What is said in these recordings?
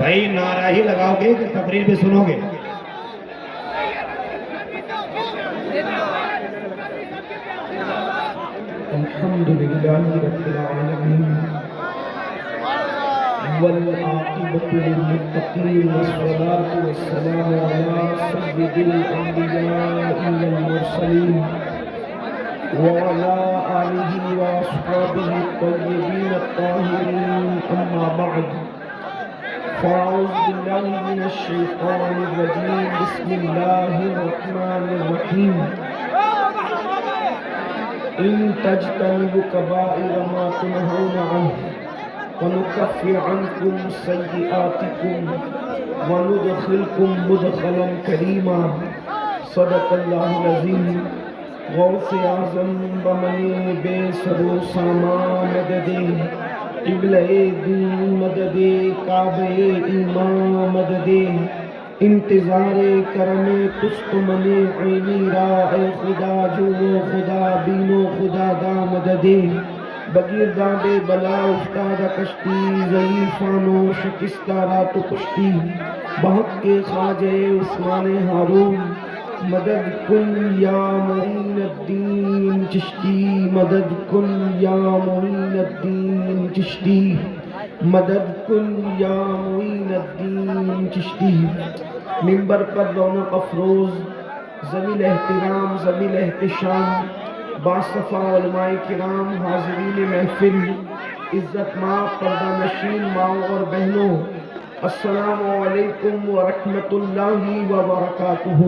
بھائی نعرہ ہی لگاؤ گے کہ تقریر بھی سنو گے؟ الحمدللہ رب العالمین والعاقبۃ للمتقین والصلاة والسلام علی سید الانبیاء والمرسلین وعلى آلہ واصحابہ الطیبین الطاہرین اما بعد فاعوذ باللہ من الشیطان الرجیم بسم اللہ الرحمن الرحیم ان تجتنبوا کبائر ما تنہون عنہ ونکفر عنکم سیئاتکم وندخلکم مدخلا کریما صدق اللہ العظیم غوث اعظم بمن بے سر و سامان مددے قبلہ دین مددے کعبہ ایمان مددے انتظار کرم کست من عینی را اے خدا جو خدا بینو خدا دا مددے بغیر داندے بلا افتادہ کشتی ضعیفانو شکستہ رات پشتی بحق کے خواجہ عثمان ہارون مدد کن یا معین الدین چشتی مدد کن یا معین الدین چشتی مدد کن یا معین الدین چشتی منبر پر رونق افروز ذوی احترام ذوی احتشام باصفا علماء کرام حاضرین محفل عزت ماں پردہ نشین ماں اور بہنوں السلام علیکم ورحمۃ اللہ وبرکاتہ۔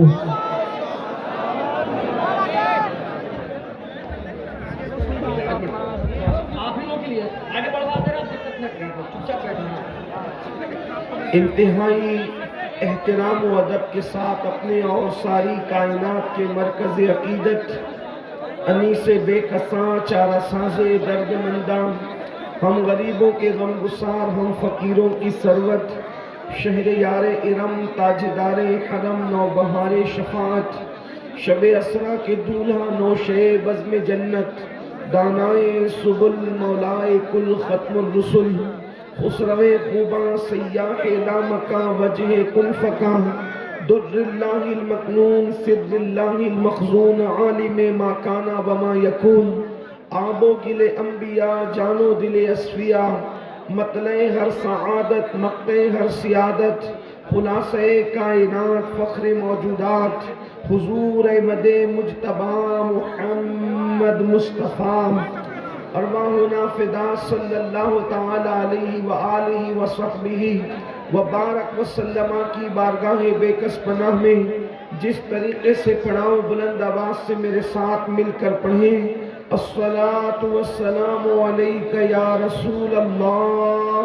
انتہائی احترام و ادب کے ساتھ اپنے اور ساری کائنات کے مرکز عقیدت انیس بے کساں چارہ ساز درد منداں ہم غریبوں کے غم گسار ہم فقیروں کی ثروت شہر یار ارم تاجدار حرم نوبہار شفاعت شب اسرا کے دولہا نوش بزم جنت دانائے سبل مولائے کل ختم الرسل خسرو خوباں سیاح لامکاں وجہ کن فکاں در اللہ المکنون سر اللہ المخزون عالم ما کانا وما یکون آب و گل انبیاء جانو دل اصفیاء مطلع ہر سعادت مقطع ہر سیادت خلاصہ کائنات فخر موجودات حضور احمد مجتبی محمد مصطفیٰ ارواحنا فدا صلی اللہ تعالی علیہ وآلہ وصحبہ وبارک وسلم کی بارگاہ بے کس پناہ میں جس طریقے سے پڑھاؤں بلند آواز سے میرے ساتھ مل کر پڑھیں الصلاۃ والسلام علیک یا رسول اللہ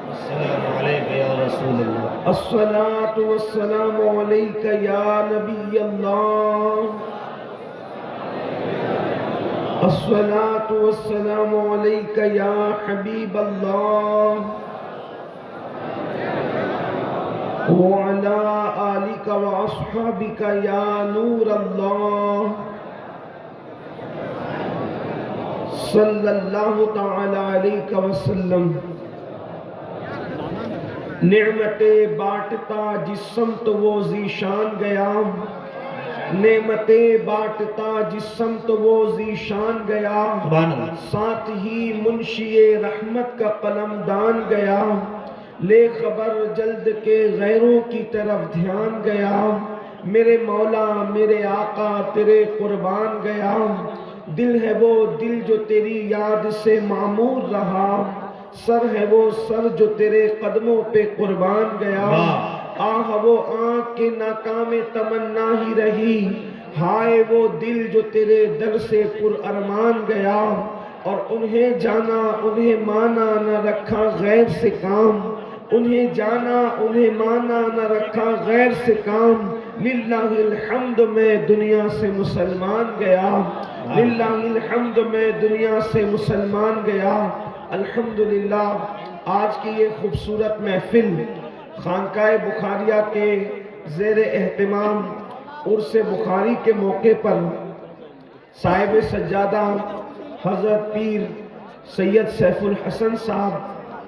السلام علیکم یا رسول اللہ الصلاۃ والسلام علیک یا نبی اللہ الصلاۃ والسلام علیک یا حبیب اللہ وعلی آلک واصحابک یا نور اللہ صلی اللہ تعالی علیہ وسلم۔ نعمت بانٹتا جس سمت وہ ذیشان گیا نعمت بانٹتا جس سمت وہ ذیشان گیا ساتھ ہی منشی رحمت کا قلم دان گیا لے خبر جلد کے غیروں کی طرف دھیان گیا میرے مولا میرے آقا تیرے قربان گیا دل ہے وہ دل جو تیری یاد سے معمور رہا سر ہے وہ سر جو تیرے قدموں پہ قربان گیا آہ وہ آنکھ کے ناکام تمنا ہی رہی ہائے وہ دل جو تیرے در سے پر ارمان گیا اور انہیں جانا انہیں مانا نہ رکھا غیر سے کام انہیں جانا انہیں مانا نہ رکھا غیر سے کام للہ الحمد میں دنیا سے مسلمان گیا للہ الحمد میں دنیا سے مسلمان گیا الحمدللہ آج کی یہ خوبصورت محفل خانقاہ بخاریہ کے زیر اہتمام عرس بخاری کے موقع پر صاحب سجادہ حضرت پیر سید سیف الحسن صاحب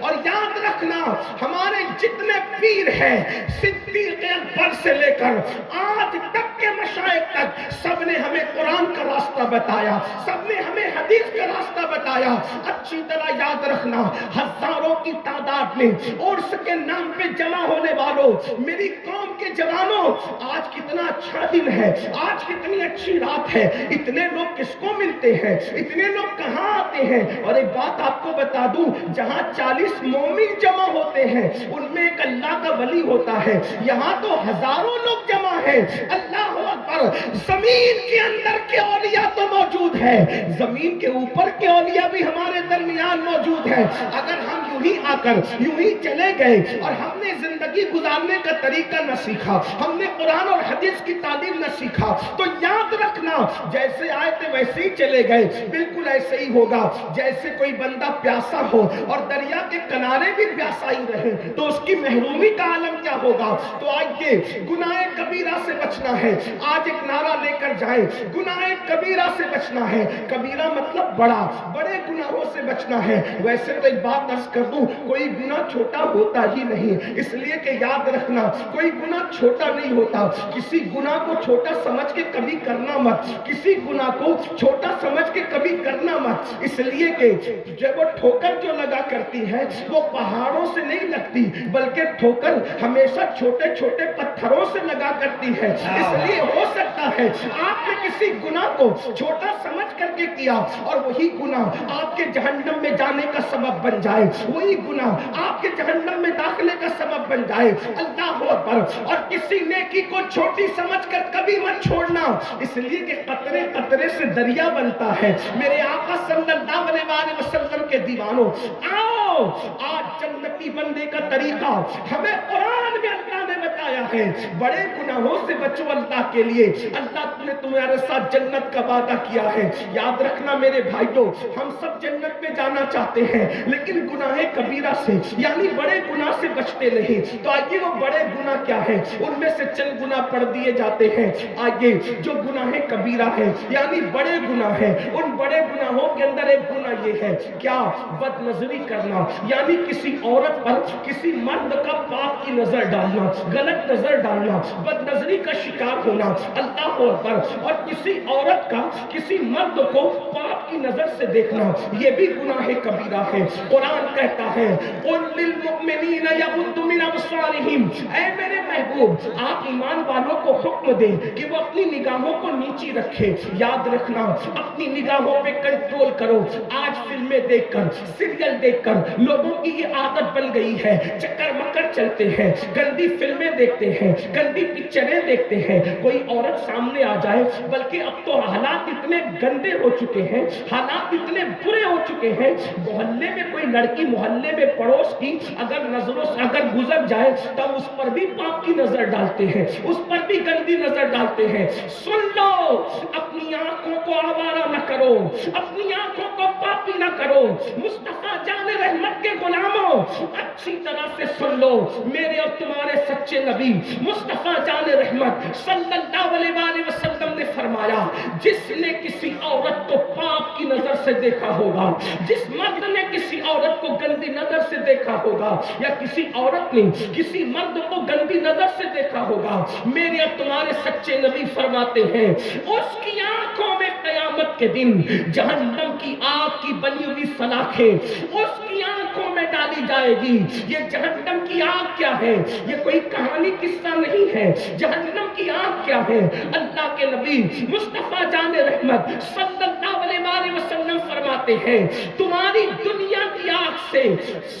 اور یاد رکھنا ہمارے جتنے پیر ہیں صدیق اکبر سے لے کر آج تک کے مشائخ تک سب نے ہمیں قرآن کا راستہ بتایا, سب نے ہمیں حدیث کا راستہ بتایا. اچھی طرح یاد رکھنا ہزاروں کی تعداد میں عرس کے نام پہ جمع ہونے والوں, میری قوم کے جوانوں, آج کتنا اچھا دن ہے, آج کتنی اچھی رات ہے. اتنے لوگ کس کو ملتے ہیں, اتنے لوگ کہاں آتے ہیں؟ اور ایک بات آپ کو بتا دوں, جہاں 40 مومن جمع ہوتے ہیں ان میں ایک اللہ کا ولی ہوتا ہے. یہاں تو ہزاروں لوگ جمع ہیں. اللہ اکبر. زمین کے اندر کے اولیاء تو موجود ہے, زمین کے اوپر کے اولیاء بھی ہمارے درمیان موجود ہے. اگر ہم یوں ہی آ کر یوں ہی چلے گئے اور ہم نے زندگی گزارنے کا طریقہ نہ سیکھا, ہم نے قرآن اور حدیث کی تعلیم نہ سیکھا, تو یاد رکھنا جیسے آئے تھے ویسے ہی چلے گئے. بالکل ایسے ہی ہوگا جیسے کوئی بندہ پیاسا ہو اور دریا کے کنارے بھی پیاسا ہی رہے, تو اس کی محرومی کا عالم کیا ہوگا. تو آئیے گناہ کبیرہ سے بچنا ہے. آج ایک نعرہ لے کر جائیں, گناہ کبیرہ سے بچنا ہے. کبیرہ مطلب بڑا, بڑے گناہوں سے بچنا ہے. ویسے تو ایک بات عرض کر دوں, کوئی گناہ چھوٹا ہوتا ہی نہیں, اس لیے کہ یاد رکھنا کوئی گناہ چھوٹا نہیں ہوتا. کسی گناہ کو چھوٹا سمجھ کے کبھی کرنا مت, کسی گناہ کو چھوٹا سمجھ کے کبھی کرنا مت. اس لیے کہ جب وہ ٹھوکر جو لگا کرتی ہے وہ پہاڑوں سے نہیں لگتی, بلکہ ٹھوکر ہمیشہ چھوٹے چھوٹے پتھروں سے لگا کرتی ہے. اس لیے ہو سکتا ہے آپ نے کسی گناہ کو چھوٹا سمجھ کر کے کیا اور وہی گناہ آپ کے جہنم میں جانے کا سبب بن جائے, وہی گناہ آپ کے جہنم میں داخلے کا سبب بن جائے. اللہ اکبر. اور کسی نیکی کو چھوٹی سمجھ کر کبھی مت چھوڑنا, اس لیے کہ قطرے قطرے سے دریا بنتا ہے. میرے آقا صلی اللہ علیہ وسلم کے دیوانوں, آؤ آج جنتی بننے کا طریقہ ہمیں قرآن میں اللہ نے بتایا ہے. بڑے گناہوں سے بچو اللہ کے لیے, اللہ نے تمہارے ساتھ جنت کا وعدہ کیا ہے. یاد رکھنا میرے بھائیوں, ہم سب جنت میں جانا چاہتے ہیں لیکن گناہ کبیرہ سے یعنی بڑے گناہ سے بچتے نہیں. تو آئیے وہ بڑے گناہ کیا ہے, ان میں سے چند گناہ پڑھ دیے جاتے ہیں. آئیے جو گناہ کبیرہ ہے یعنی بڑے گناہ ہے, ان بڑے گناہوں کے اندر ایک گناہ یہ ہے کیا, بد نظری کرنا, یعنی کسی عورت پر کسی مرد کا پاپ کی نظر ڈالنا, غلط نظر ڈالنا, بد نظری کا شکار ہونا. اللہ اکبر. اور کسی عورت کا کسی مرد کو پاپ کی نظر سے دیکھنا, یہ بھی گناہ کبیرہ ہے. قرآن کہتا ہے قل للمؤمنین یغضوا من ابصارہم, اے میرے محبوب آپ ایمان والوں کو حکم دیں کہ وہ اپنی نگاہوں کو نیچی رکھے. یاد رکھنا اپنی نگاہوں پہ کنٹرول کرو. آج فلمیں دیکھ کر, سیریل دیکھ کر لوگوں کی یہ عادت بن گئی ہے, چکر مکر چلتے ہیں, گندی فلمیں دیکھتے ہیں, گندی پکچریں دیکھتے ہیں. کوئی عورت سامنے آ جائے, بلکہ اب تو حالات اتنے گندے ہو چکے ہیں, حالات اتنے برے ہو چکے ہیں, محلے میں کوئی لڑکی محلے میں پڑوس کی اگر نظروں سے اگر گزر جائے تب اس پر بھی پاپ کی نظر ڈالتے ہیں, اس پر بھی گندی نظر ڈالتے ہیں. سن لو, اپنی آنکھوں کو آوارہ نہ کرو, اپنی آنکھوں کو پاپی نہ کرو. مصطفیٰ جان رحمت کے غلاموں اچھی طرح سے سن لو, میرے اور تمہارے سچے نبی مصطفیٰ جان رحمت صلی اللہ علیہ وسلم نے فرمایا, جس نے کسی عورت کو پاپ کی نظر سے دیکھا ہوگا, جس مرد نے کسی عورت کو گندی نظر سے دیکھا ہوگا, یا کسی عورت نے کسی مرد کو گندی نظر سے دیکھا ہوگا, میرے اور تمہارے سچے نبی فرماتے ہیں اس کی آنکھوں میں قیامت کے دن جہنم کی آگ کی بنی ہوئی سلاخیں اس کی آنکھوں میں ڈالی جائے گی. یہ جہنم کی آگ کیا ہے, یہ کوئی کہانی قصہ نہیں ہے. جہنم کی آگ کیا ہے, اللہ کے نبی مصطفیٰ جان رحمت صلی اللہ علیہ وسلم فرماتے ہیں تمہاری دنیا کی آگ سے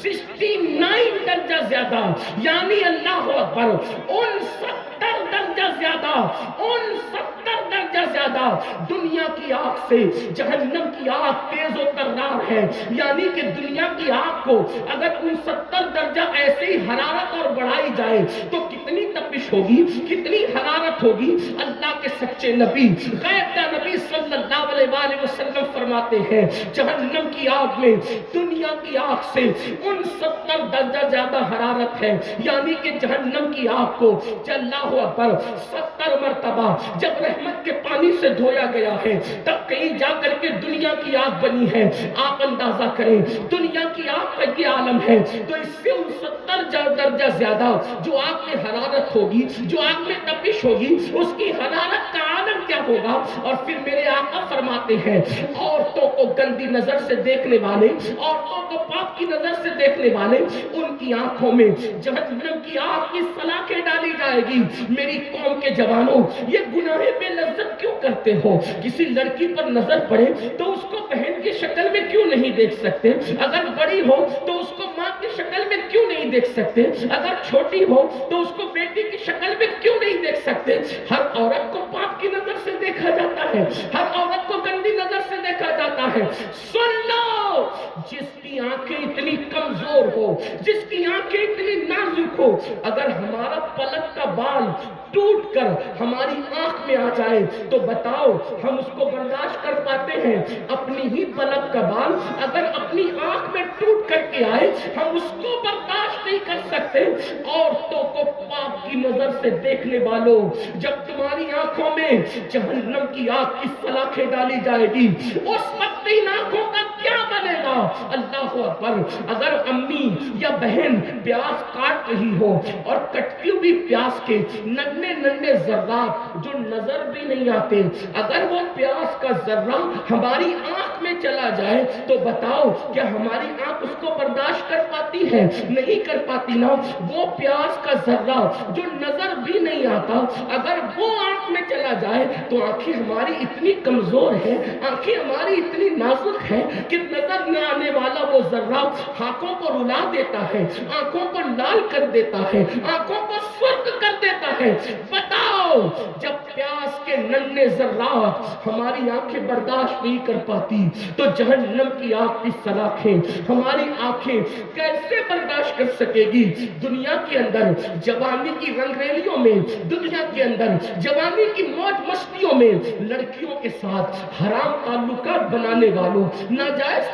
69 درجہ زیادہ, یعنی اللہ اکبر 69 درجہ زیادہ, 69 درجہ زیادہ دنیا کی آگ سے جہنم کی آگ تیز و ترار ہے. یعنی کہ دنیا کی آگ کو اگر 69 درجہ ایسے ہی حرارت اور بڑھائی جائے تو کتنی تپش ہوگی, کتنی حرارت ہوگی. اللہ کے سچے نبی غیب نبی صلی اللہ علیہ وسلم فرماتے ہیں جہنم کی آگ میں دنیا دنیا کی آگ سے ان 70 درجہ زیادہ حرارت ہے، یعنی کہ جہنم کی آگ کو اللہ اکبر 70 مرتبہ جب رحمت کے پانی سے دھویا گیا ہے تب کہیں جا کر کے دنیا کی آگ بنی ہے۔ آپ اندازہ کریں دنیا کی آگ کا یہ عالم ہے، تو اس سے ان 70 درجہ زیادہ جو آگ میں حرارت ہوگی، جو آگ میں تپش ہوگی، اس کی حرارت کا عالم کیا ہوگا۔ اور پھر میرے آقا فرماتے ہیں عورتوں کو گندی نظر سے دیکھنے والے، عورتوں کو پاک کی نظر سے دیکھنے والے، ان کی آنکھوں میں جہنم کی آگ کی سلاخیں ڈالی جائے گی۔ میری قوم کے جوانوں، یہ گناہ بے لذت کیوں کرتے ہو؟ کسی لڑکی پر نظر پڑے تو اس کو بہن کی شکل میں کیوں نہیں دیکھ سکتے؟ اگر بڑی ہو تو اس کو ماں کی شکل میں کیوں نہیں دیکھ سکتے؟ اگر چھوٹی ہو تو اس کو بیٹی کی شکل میں کیوں نہیں دیکھ سکتے؟ ہر عورت کو پاک کی نظر سے دیکھا جاتا ہے، ہر عورت کو گندی نظر سے دیکھا جاتا ہے۔ سن لو، جس کی آنکھیں اتنی کمزور ہو، جس کی آنکھیں اتنی نازک ہو، اگر ہمارا پلک کا بال ٹوٹ کر ہماری آنکھ میں آ جائے تو بتاؤ ہم اس کو برداشت کر پاتے ہیں؟ اپنی ہی پلک کا بال اگر اپنی آنکھ میں ٹوٹ کر کے آئے ہم اس کو برداشت نہیں کر سکتے۔ عورتوں کو پاک کی نظر سے دیکھنے والوں، جب تمہاری آنکھوں میں جہنم کی آگ کی سلاخیں ڈالی جائے گی اس وقت ان آنکھوں کا کیا بنے گا؟ اللہ اکبر۔ اگر امی یا بہن پیاز کاٹ رہی ہو اور کٹتی ہوئی پیاز کے ننھے ننھے ذرات جو نظر بھی نہیں آتے، اگر وہ پیاز کا ذرہ ہماری آنکھ میں چلا جائے تو بتاؤ کیا ہماری آنکھ اس کو برداشت کر پاتی ہے؟ نہیں کر پاتی نا۔ وہ پیاز کا ذرہ جو نظر بھی نہیں آتا اگر وہ آنکھ میں چلا جائے تو آنکھیں ہماری اتنی کمزور ہیں، آنکھیں ہماری اتنی نازک ہیں کہ نظر نہ آنے والا وہ ذرہ آنکھوں کو رلا دیتا ہے، آنکھوں کو لال کر دیتا ہے، آنکھوں کو سرخ کر دیتا ہے۔ بتاؤ جب پیاز کے ننھے ذرات ہماری آنکھیں برداشت نہیں کر پاتی تو جہنم کی آگ کی سلاخیں ہماری آنکھیں کیسے برداشت کر سکے گی؟ دنیا کے اندر جوانی کی رنگ ریلیوں میں، دنیا کے اندر جوانی کی موج مستیوں میں لڑکیوں کے ساتھ حرام تعلقات بنانے والوں، ناجائز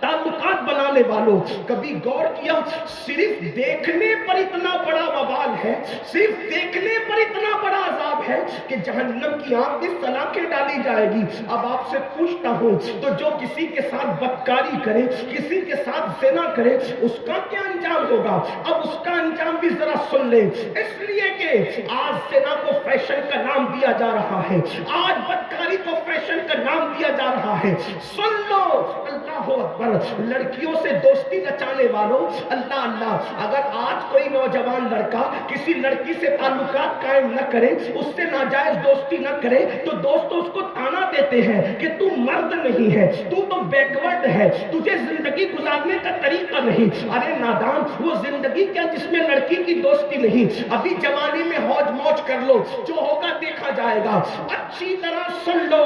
تعلقات بنانے والوں، کبھی غور کیا صرف دیکھنے پر اتنا بڑا وبال ہے، صرف دیکھنے پر اتنا بڑا عذاب ہے کہ جہنم کی آگ میں سلاخیں ڈالی جائے گی۔ اب آپ سے پوچھتا ہوں تو جو کسی کے ساتھ بدکاری کرے، کسی کے ساتھ زنا کرے، اس کا کیا انجام ہوگا؟ اب اس کا انجام بھی ذرا سن لیں، اس لیے کہ آج زنا کو فیشن کا نام دیا جا رہا ہے، آج بدکاری کو فیشن کا نام دیا جا رہا ہے۔ سن لو، اللہ اکبر، لڑکیوں سے دوستی نچانے والوں، اللہ اللہ، اگر آج کوئی نوجوان لڑکا کسی لڑکی سے تعلقات قائم نہ کرے، اس سے ناجائز دوستی نہ کرے تو دوست اس کو تانا دیتے ہیں کہ تو مرد نہیں ہے، تو بیکورڈ ہے، تجھے زندگی گزارنے کا طریقہ نہیں۔ ارے نادان، وہ زندگی کیا جس میں لڑکی کی دوستی نہیں؟ ابھی جوانی میں ہوج موج کر لو، جو ہوگا دیکھا جائے گا۔ اچھی طرح سن لو،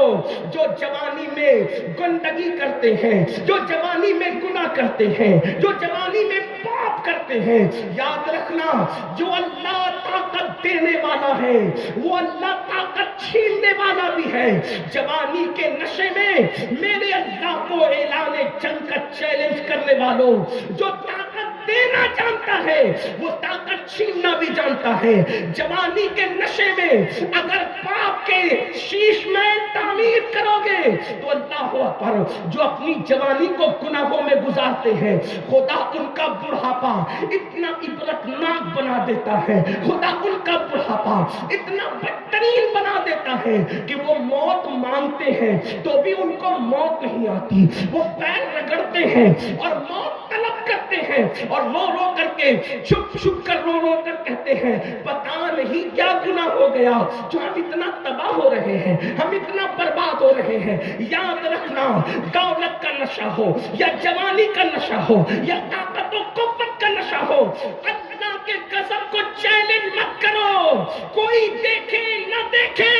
جو جوانی میں گندگی کرتے ہیں، جو جوانی میں گناہ کرتے ہیں، جو جوانی میں پاپ کرتے ہیں، یاد رکھنا جو اللہ طاقت دینے والا ہے وہ اللہ طاقت چھیننے والا بھی ہے۔ جوانی کے نشے میں میرے اللہ کو اعلان جنگ کا چیلنج کرنے والوں، جو طاقت دینا جانتا ہے وہ طاقت چھیننا بھی جانتا ہے۔ جوانی کے نشے میں اگر پاپ کے شیش میں تعمیر کرو گے تو اللہ اکبر، جو اپنی جوانی کو گناہوں میں گزارتے ہیں خدا ان کا بڑھاپا اتنا عبرتناک بنا دیتا ہے، خدا ان کا بڑھاپا اتنا بدترین بنا دیتا ہے کہ وہ موت مانگتے ہیں تو بھی ان کو موت نہیں آتی، وہ پیر رگڑتے ہیں اور موت طلب کرتے ہیں اور رو رو کر کے چھپ چھپ کر رو رو کر کہتے ہیں پتا نہیں کیا گناہ ہو گیا جو ہم اتنا تباہ ہو رہے ہیں، ہم اتنا برباد ہو رہے ہیں۔ یاد رکھنا، دولت کا نشہ ہو یا جوانی کا نشہ ہو یا طاقت و قوت کا نشہ ہو، اللہ کے غضب کو چیلنج مت کرو۔ کوئی دیکھے نہ دیکھے،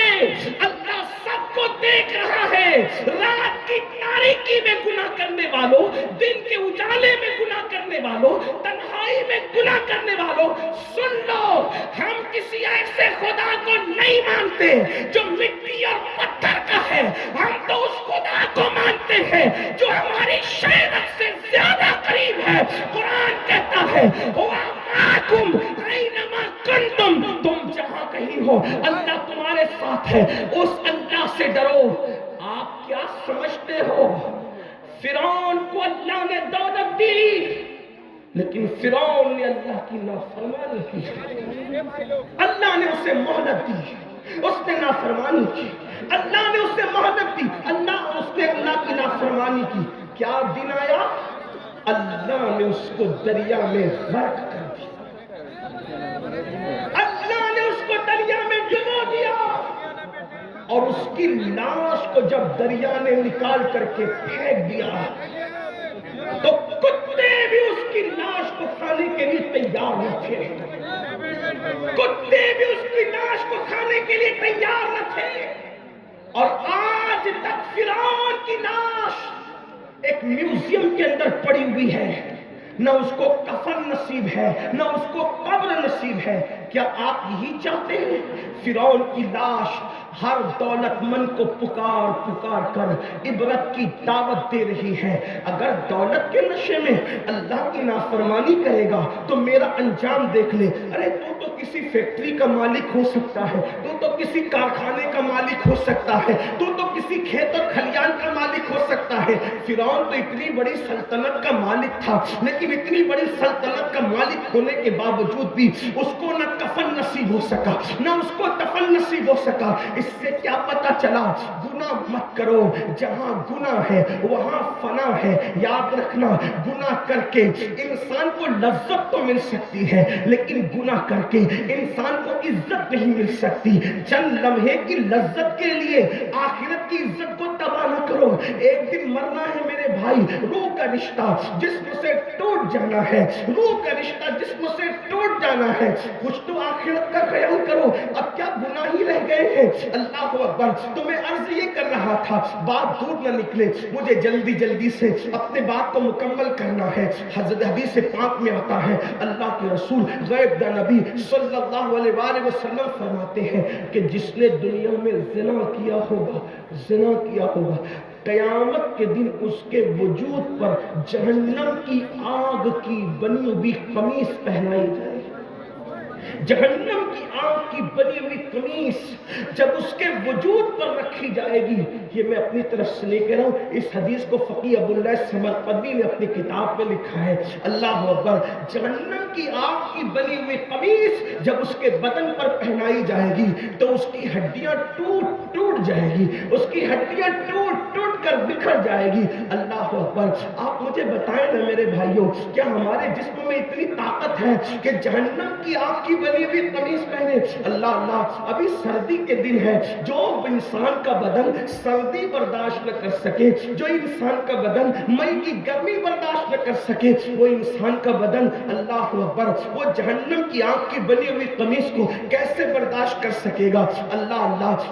اللہ سب کو دیکھ رہا ہے۔ رات کی تاریکی میں گناہ کرنے والوں، دن کے اجالے میں گناہ کرنے والوں، تنہائی میں گناہ کرنے والوں، سن لو، ہم کسی ایسے خدا کو نہیں مانتے جو مٹی اور پتھر کا ہے، ہم تو اس خدا کو مانتے ہیں جو ہماری شہرت سے زیادہ ہے. قرآن کہتا ہے ہوا معکم اینما کنتم، تم جہاں کہیں ہو اللہ تمہارے ساتھ ہے. اس اللہ سے ڈرو. آپ کیا سمجھتے ہو فرعون کو اللہ نے دولت دی لیکن فرعون نے اللہ کی نافرمانی کی. اللہ نے اسے مہلت دی، اس نے نافرمانی کی. اللہ نے اسے مہلت دی، اس نے اللہ کی نافرمانی کی. کیا دن آیا؟ اللہ نے اس کو دریا میں غرق کر دیا. اللہ نے اس کو دریا میں ڈبو دیا اور اس کی لاش کو جب دریا نے نکال کر کے پھینک دیا تو کتے بھی اس کی لاش کو کھانے کے لیے تیار نہ تھے. کتے بھی اس کی لاش کو کھانے کے لیے تیار نہ تھے. اور آج تک فرعون کی لاش ایک میوزیم کے اندر پڑی ہوئی ہے. نہ اس کو کفن نصیب ہے، نہ اس کو قبر نصیب ہے. کیا آپ یہی چاہتے ہیں؟ فرعون کی لاش ہر دولت مند کو پکار پکار کر عبرت کی دعوت دے رہی ہے. اگر دولت کے نشے میں اللہ کی نافرمانی کرے گا تو میرا انجام دیکھ لے. ارے تو کسی فیکٹری کا مالک ہو سکتا ہے، تو کسی کارخانے کا مالک ہو سکتا ہے، تو کسی کھیت اور کھلیان کا مالک ہو سکتا ہے. فرعون تو اتنی بڑی سلطنت کا مالک تھا، لیکن اتنی بڑی سلطنت کا مالک ہونے کے باوجود بھی اس کو نہ کفن نصیب ہو سکا، نہ اس کو دفن نصیب ہو سکا. اس سے کیا پتا چلا؟ گناہ مت کرو، جہاں گناہ ہے وہاں فنا ہے. یاد رکھنا، گناہ کر کے انسان کو لذت تو مل سکتی ہے لیکن گناہ کر کے انسان کو عزت نہیں مل سکتی. چند لمحے کی لذت کے لیے آخرت کی عزت کو تباہ نہ کرو. ایک دن مرنا ہے میرے بھائی. روح کا رشتہ جسم سے ٹوٹ جانا ہے، روح کا رشتہ جسم سے ٹوٹ جانا ہے. کچھ تو آخرت کا خیال کرو. اب کیا گناہ ہی رہ گئے ہیں؟ اللہ اکبر. تو میں عرض یہ کر رہا تھا، بات دور نہ نکلے، مجھے جلدی سے اپنے بات کو مکمل کرنا ہے. حضرت حدیث پاک میں آتا ہے اللہ کے رسول غیب دا نبی صلی اللہ علیہ وآلہ وسلم فرماتے ہیں کہ جس نے دنیا میں زنا کیا ہوگا قیامت کے دن اس کے وجود پر جہنم کی آگ کی بنی ہوئی قمیص پہنائی جائے. جہنم کی آگ کی بنی ہوئی قمیص جب اس کے وجود پر رکھی جائے گی. یہ میں اپنی طرف سے نہیں کہہ رہا ہوں، اس حدیث کو فقیہ ابو اللہ سمرقندی نے اپنی کتاب میں لکھا ہے. اللہ اکبر. جہنم کی آگ کی بنی ہوئی قمیص جب اس کے بدن پر پہنائی جائے گی تو اس کی ہڈیاں ٹوٹ جائے گی، اس کی ہڈیاں ٹوٹ کر بکھر جائے گی. اللہ اکبر. آپ مجھے بتائیں نا میرے بھائیوں، کیا ہمارے جسم میں اتنی طاقت ہے کہ جہنم کی آگ کی بنی ہوئی قمیص پہنے؟ اللہ. ابھی سردی کے دن ہے. جو انسان کا بدن سردی برداشت نہ کر سکے، جو انسان کا بدن مئی کی گرمی برداشت نہ کر سکے، وہ انسان کا بدن اللہ اکبر وہ جہنم کی آگ کی بنی ہوئی قمیص کو کیسے برداشت کر سکے گا؟ اللہ.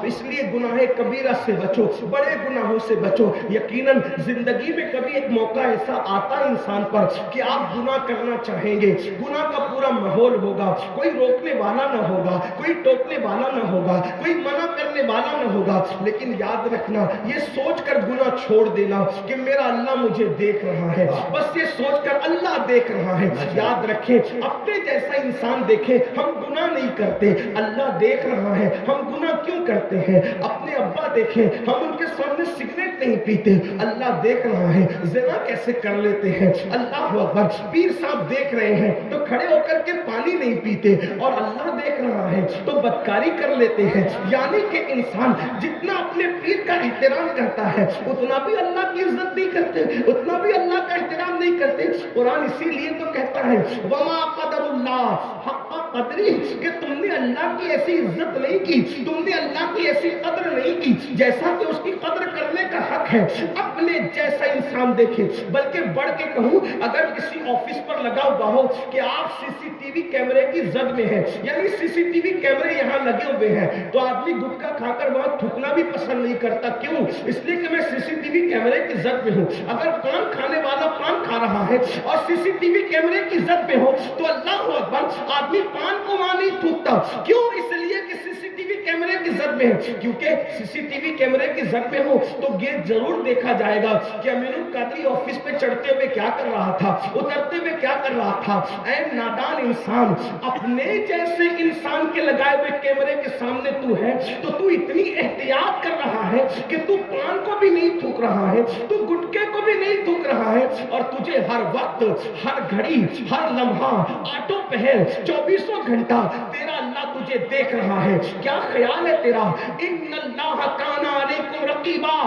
اس لیے گناہ کبیرہ سے بچو، بڑے گناہوں سے بچو. یقیناً زندگی میں کبھی ایک موقع ایسا آتا ہے انسان پر کہ آپ گناہ کرنا چاہیں گے، گناہ کا پورا ماحول ہوگا، کوئی روکنے والا نہ ہوگا، کوئی ٹوکنے والا نہ ہوگا، کوئی منع کرنے والا نہ ہوگا. لیکن یاد رکھنا، یہ سوچ کر گناہ چھوڑ دینا کہ میرا اللہ مجھے دیکھ رہا ہے، بس یہ سوچ کر اللہ دیکھ رہا ہے. یاد رکھیں، اپنے جیسا انسان دیکھے ہم گناہ نہیں کرتے، اللہ دیکھ رہا ہے ہم گناہ کیوں کرتے ہیں. اپنے ابا دیکھیں، ہم ان کے سامنے سگریٹ نہیں پیتے، اللہ دیکھ رہا ہے. زنا کیسے کر لیتے ہیں، اللہ اکبر. پیر صاحب دیکھ رہے ہیں تو کھڑے ہو کر کے پانی نہیں پیتے، اور اللہ دیکھ رہا ہے تو بدکاری کر لیتے ہیں. یعنی کہ انسان جتنا اپنے پیر کا احترام کرتا ہے اتنا بھی اللہ کی عزت نہیں کرتے، اتنا بھی اللہ کا احترام نہیں کرتے. قرآن اسی لیے تو کہتا ہے وما قدر اللہ حق قدری، کہ تم نے اللہ کی ایسی عزت نہیں کی، تم نے اللہ کی ایسی قدر نہیں کی جیسا کہ اس کی قدر کرنے کا حق ہے. اپنے جیسا انسان دیکھے. بلکہ بڑھ کے کہوں، اگر کسی آفس پر لگا ہوا ہو کہ آپ CCTV کیمرے کی زد میں ہیں، یعنی CCTV کیمرے یہاں لگے ہوئے ہیں، تو آدمی گٹکا کھا کر وہاں تھوکنا بھی پسند نہیں کرتا. کیوں؟ اس لیے کہ میں CCTV کیمرے کی زد میں ہوں. اگر پان کھانے والا پان کھا رہا ہے اور CCTV کیمرے کی زد میں ہو تو اللہ اکبر آدمی پان کو وہاں نہیں تھوکتا. کیوں؟ اس لیے کہ CCTV کیمرے کی زد میں ہے، کیونکہ سی سی ٹی وی کیمرے کی زد میں ہو تو یہ ضرور دیکھا جائے گا کہ امیر القادری آفس پہ چڑھتے ہوئے کیا کر رہا تھا، اترتے ہوئے کیا کر رہا تھا۔ اے نادان انسان، اپنے جیسے انسان کے لگائے ہوئے کیمرے کے سامنے تو ہے تو تو اتنی احتیاط کر رہا ہے کہ تو پان کو بھی نہیں تھوک رہا ہے، تو گٹکے کو بھی نہیں تھوک رہا ہے، اور تجھے ہر وقت، ہر گھڑی، ہر لمحہ، آٹو پہر، 24 گھنٹہ تیرا اللہ تجھے دیکھ رہا ہے۔ کیا خیال ہے تیرا؟ ان اللہ کان علیکم رقیبا،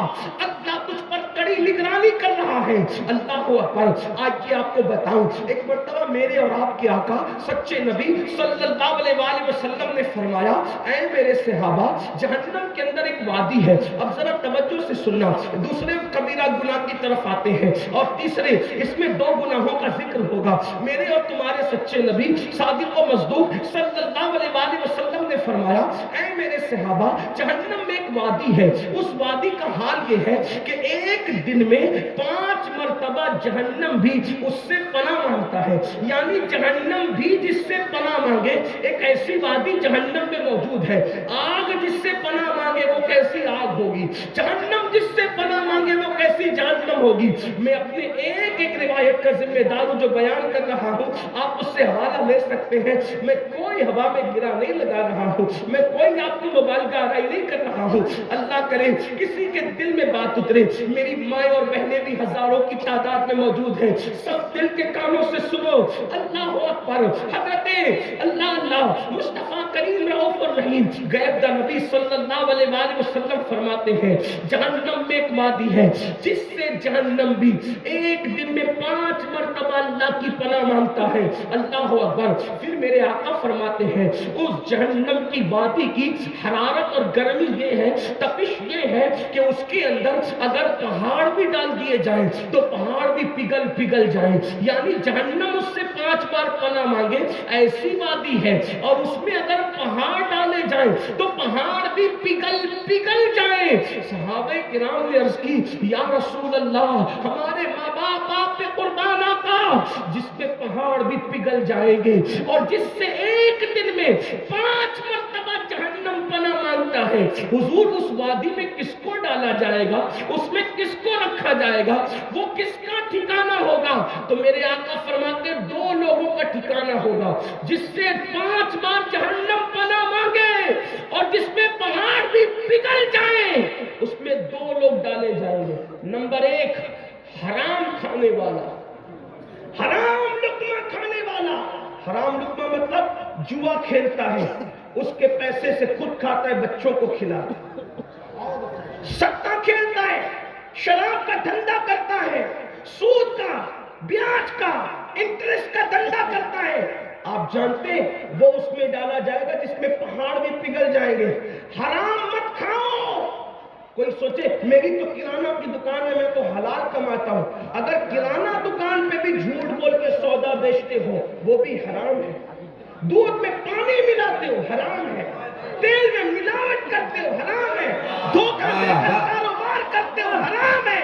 اللہ تجھ پر کڑی نگرانی کر رہا ہے۔ اللہ اکبر۔ آج یہ آپ کو بتاؤں، ایک مرتبہ میرے اور آپ کے آقا سچے نبی صلی اللہ علیہ وآلہ وسلم نے فرمایا، اے میرے صحابہ، جہنم کے اندر ایک وادی ہے۔ اب ذرا توجہ سے سننا، دوسرے کبیرہ گناہ کی طرف آتے ہیں اور تیسرے اس میں 2 گناہوں کا ذکر ہوگا۔ میرے اور تمہارے سچے نبی صادق و مصدوق صلی اللہ علیہ وآلہ وسلم نے فرمایا، اے میرے صحابہ، جہنم میں ایک وادی ہے، اس وادی کا حال یہ ہے کہ ایک دن میں 5 مرتبہ جہنم بھی اس سے پناہ مانگتا ہے۔ یعنی جہنم بھی جس سے پناہ مانگے، ایک ایسی وادی جہنم میں موجود ہے۔ آگ جس سے پناہ مانگے وہ کیسی آگ ہوگی، جہنم جس سے پناہ مانگے وہ کیسی جہنم ہوگی۔ میں اپنے ایک روایت کا ذمہ دار ہوں جو بیان کر رہا ہوں، آپ اس سے حوالہ لے سکتے ہیں۔ میں کوئی ہوا میں گرا نہیں لگا رہا ہوں، میں کوئی آپ کو موبائل کا آرائی نہیں کر رہا ہوں۔ اللہ کرے کسی کے دل میں بات اترے، میری مائیں اور بہنیں بھی ہزاروں کی تعداد میں موجود ہیں، سب دل کے کانوں سے سنو۔ اللہ اکبر۔ حضرت اللہ مصطفیٰ کریم رؤوف الرحیم غیب دا نبی صلی اللہ علیہ وآلہ وسلم فرماتے ہیں، جہنم میں ایک وادی ہے جس سے جہنم بھی ایک دن میں 5 مرتبہ اللہ کی پناہ مانگتا ہے۔ اللہ اکبر۔ پھر میرے آقا فرماتے ہیں، اس جہنم کی وادی کی حرارت اور گرمی یہ ہے، تپش یہ ہے کہ اس کے اندر اگر پہاڑ بھی ڈال دیے جائیں تو پہاڑ بھی پگھل جائیں۔ یعنی جہنم اس سے 5 بار پناہ مانگے، ایسی وادی ہے، اور اس میں اگر پہاڑ ڈالے جائیں تو پہاڑ بھی پگھل جائیں۔ صحابہ کرام نے عرض کی، یا رسول اللہ، ہمارے ماں باپ آپ پہ قربان آقا، جس میں پہاڑ بھی پگھل جائیں گے اور جس سے ایک دن میں 5 مرتبہ جہنم پناہ مانگتا ہے، حضور اس وادی میں کس کو ڈالا جائے گا، اس میں کس کو رکھا جائے گا، وہ کس کا ٹھکانہ ہوگا؟ تو میرے آقا فرماتے ہیں 2 لوگوں کا ٹھکانہ ہوگا، جس سے 5 بار جہنم پناہ مانگے اور جس میں پہاڑ بھی پگھل جائیں، اس میں 2 لوگ ڈالے جائیں گے۔ نمبر 1، حرام کھانے والا، حرام لقمہ کھانے والا۔ حرام لقمہ مطلب جوا کھیلتا ہے، اس کے پیسے سے خود کھاتا ہے، بچوں کو کھلاتا ہے، سٹا کھیلتا ہے، شراب کا دھندا کرتا ہے، سود کا، بیاج کا، انٹرسٹ کا دھندا کرتا ہے۔ آپ جانتے وہ اس میں ڈالا جائے گا جس میں پہاڑ بھی پگھل جائیں گے۔ حرام مت کھاؤ۔ کوئی سوچے میری تو کرانہ کی دکان ہے، میں تو حلال کماتا ہوں۔ اگر کرانہ دکان پہ بھی جھوٹ بول کے سودا بیچتے ہو وہ بھی حرام ہے۔ دودھ میں پانی ملاتے ہو حرام ہے، تیل میں ملاوٹ کرتے ہو حرام ہے، دھوکہ دے کر کاروبار کرتے ہو حرام ہے۔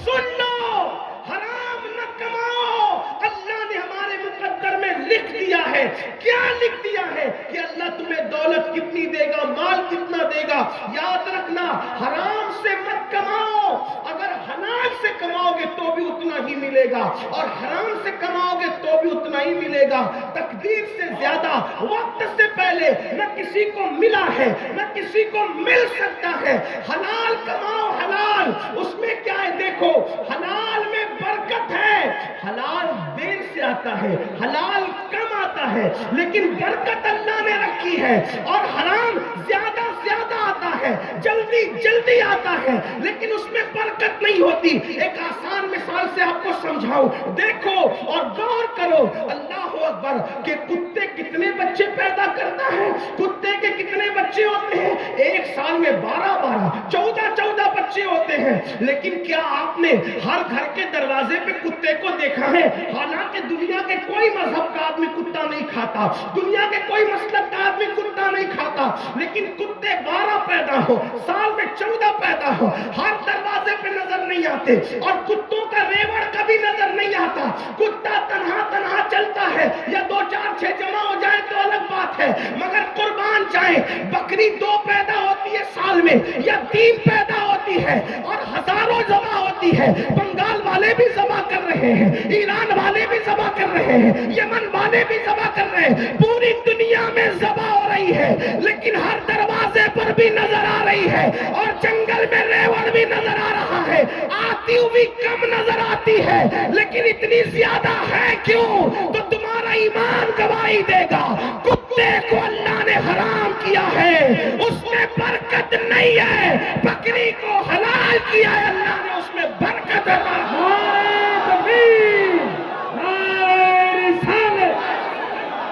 سن لو، حرام نہ کماؤ۔ اللہ نے ہمارے مقدر میں لکھ دیا ہے، کیا لکھ دیا ہے کہ اللہ تمہیں دولت کتنی دے گا، مال کتنا دے گا۔ یاد رکھنا، حرام سے مت کماؤ، اگر حلال سے کماؤ گے تو بھی اتنا ہی ملے گا، اور حرام سے کماؤ گے تو بھی اتنا ہی ملے گا۔ تقدیر سے زیادہ وقت سے پہلے نہ کسی کو ملا ہے نہ کسی کو مل سکتا ہے۔ حلال کماؤ، حلال، اس میں کیا ہے دیکھو، حلال میں برکت ہے۔ حلال دیر سے آتا ہے، حلال کم آتا ہے، لیکن برکت اللہ نے رکھی ہے، اور حرام زیادہ آتا ہے، جلدی آتا ہے، لیکن اس میں برکت نہیں ہوتی۔ ایک آسان مثال سے آپ کو سمجھاؤں، دیکھو اور غور کرو، اللہ اکبر، کہ کتے کتنے بچے پیدا کرتا ہے؟ کتے کے کتنے بچے ہوتے ہیں؟ ایک سال میں 12 14 بچے ہوتے ہیں، لیکن کیا آپ نے ہر گھر کے دروازے پہ کتے کو دیکھا ہے؟ حالانکہ دنیا کے کوئی مذہب کا آدمی کتا نہیں کھاتا، دنیا کے کوئی مسلک کا آدمی کتا نہیں کھاتا، لیکن کتے 12 پیدا ہو، سال میں 14 پیدا ہو، ہر دروازے پہ نظر نہیں آتے، اور کتوں کا ریوڑ کبھی نظر نہیں آتا۔ کتا تنہا چلتا ہے، یا 2 4 6 جمع ہو جائے تو الگ بات ہے، مگر قربان جائیں، بکری 2 پیدا میں یتیم پیدا ہوتی ہے اور ہزاروں ذبح ہوتی ہے. بنگال والے بھی ذبح کر رہے ہیں, ایران والے بھی ذبح کر رہے ہیں, یمن والے بھی ذبح کر رہے ہیں, پوری دنیا میں ذبح ہو رہی ہے. لیکن ہر دروازے پر بھی نظر آ رہی ہے اور جنگل میں ریوڑ بھی نظر آ رہا ہے. آتی ہوئی کم نظر آتی ہے لیکن اتنی زیادہ ہے کیوں؟ تو تمہارا ایمان گواہی دے گا. کتے کو اللہ نے حرام کیا ہے, اس میں برکت نہیں ہے. بکری کو حلال کیا ہے اللہ نے, اس میں برکت ہے.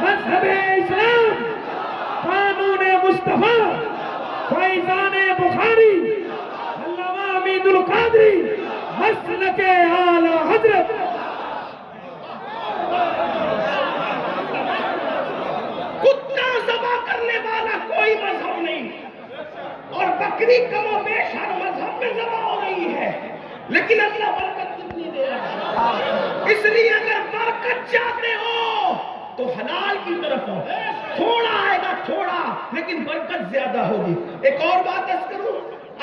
مذہب اسلام, قانون مصطفیٰ, فیضان بخاری, علامہ امین القادری, مسلک اعلی حضرت. کتا ذبح کرنے والا کوئی مذہب نہیں, اور بکری کم و بیش ہر مذہب میں ذبح ہو رہی ہے, لیکن اللہ برکت کتنی دے رہا ہے. اس لیے اگر برکت چاہتے ہو تو حلال کی طرف ہو. تھوڑا آئے گا تھوڑا, لیکن برکت زیادہ ہوگی. ایک اور بات عرض کروں,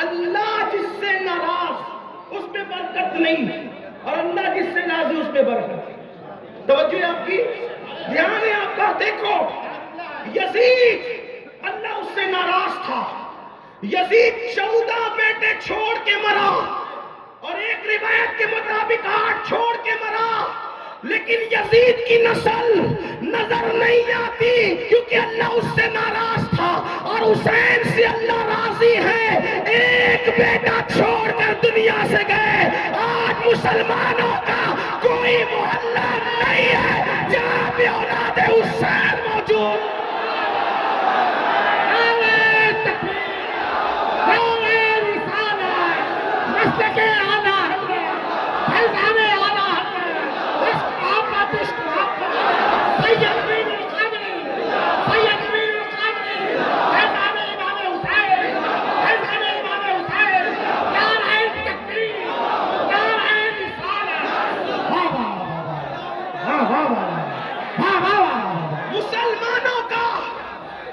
اللہ جس سے ناراض اس میں برکت نہیں, اور اللہ جس سے راضی اس میں برکت. توجہ آپ کی, دھیان ہے آپ کا. دیکھو یزید, اللہ اس سے ناراض تھا. یزید 14 بیٹے چھوڑ کے مرا, اور ایک روایت کے مطابق 8 چھوڑ کے مرا. لیکن یزید کی نسل نظر نہیں آتی کیونکہ اللہ اس سے ناراض تھا, اور حسین سے اللہ راضی ہے. ایک بیٹا چھوڑ کر دنیا سے گئے. آج مسلمانوں کا کوئی محلہ نہیں ہے جہاں بھی اولاد حسین موجود.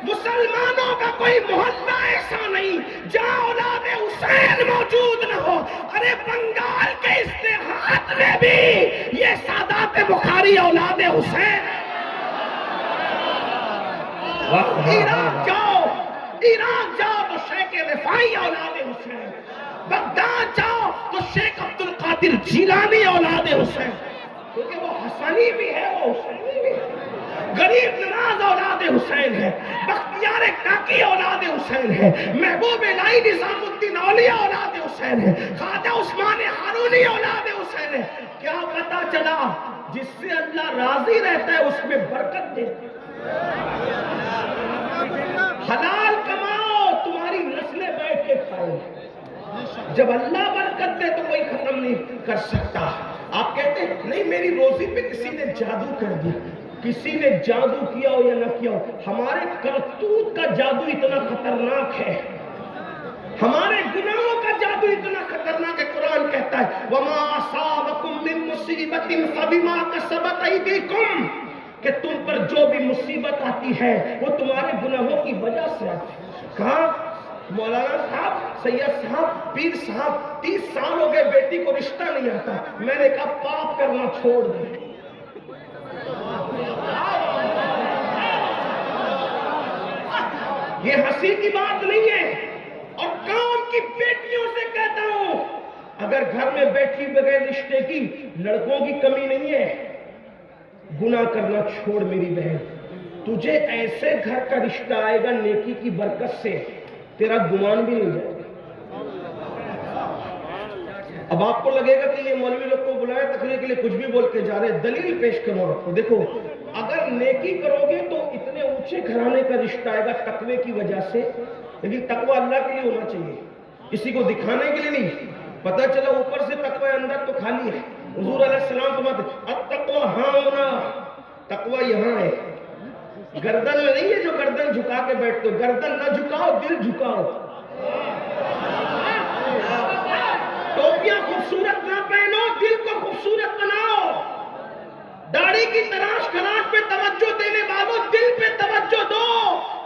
مسلمانوں کا کوئی محلہ ایسا نہیں جہاں اولاد حسین موجود نہ ہو. ارے بنگال کے استحاط میں بھی یہ سادات بخاری اولاد حسین. عراق جاؤ تو شیخ رفاعی اولاد حسین. بغداد جاؤ تو شیخ عبد القادر جیلانی اولاد حسین, کیونکہ وہ حسنی بھی ہے وہ حسینی بھی ہے. غریب نواز اولاد حسین ہے, بختیار کاکی اولاد حسین ہے, محبوب الہی نظام الدین اولیاء اولاد حسین ہے, خواجہ عثمان ہارونی اولاد حسین ہے. کیا پتا چلا جس سے اللہ راضی رہتا ہے اس میں برکت دے. حلال کماؤ, تمہاری نسلیں بیٹھ کے کھائیں. جب اللہ برکت دے تو کوئی ختم نہیں کر سکتا. آپ کہتے ہیں نہیں میری روزی پہ کسی نے جادو کر دی. کسی نے جادو کیا ہو یا نہ کیا ہو, ہمارے کرتوت کا جادو اتنا خطرناک ہے, ہمارے گناہوں کا جادو اتنا خطرناک ہے. قرآن کہتا ہے وَمَا أَصَابَكُم مِّن مُّصِيبَةٍ فَبِمَا كَسَبَتْ أَيْدِيكُمْ, کہ تم پر جو بھی مصیبت آتی ہے وہ تمہارے گناہوں کی وجہ سے آتی ہے. کہا مولانا صاحب, سید صاحب, پیر صاحب 30 سال ہو گئے بیٹی کو رشتہ نہیں آتا. میں نے کہا پاپ کرنا چھوڑ دے. یہ ہنسی کی بات نہیں ہے, اور کام کی بیٹیوں سے کہتا ہوں اگر گھر میں بیٹھی بغیر رشتے کی لڑکوں کی کمی نہیں ہے, گناہ کرنا چھوڑ میری بہن. تجھے ایسے گھر کا رشتہ آئے گا نیکی کی برکت سے, تیرا گمان بھی نہیں جائے گا. اب آپ کو لگے گا کہ یہ مولوی لوگ کو بلایا تقریر کے لیے کچھ بھی بول کے جا رہے, دلیل پیش کرو آپ کو. دیکھو اگر نیکی کرو گے تو اتنے اونچے گھرانے کا رشتہ آئے گا تقوی کی وجہ سے, لیکن تقوی اللہ کے لیے ہونا چاہیے, کسی کو دکھانے کے لیے نہیں. پتہ چلا اوپر سے تقوی اندر تو خالی ہے. حضور علیہ السلام فرماتے التقوی ہاں ہونا, تقوی یہاں ہے, گردن میں نہیں ہے جو گردن جھکا کے بیٹھتے ہو. گردن نہ جھکاؤ, دل جھکاؤ. ٹوپیاں خوبصورت نہ پہنو, دل کو خوبصورت بناؤ. داڑھی کی تراش خراش پہ توجہ دینے والوں دل پہ توجہ دو,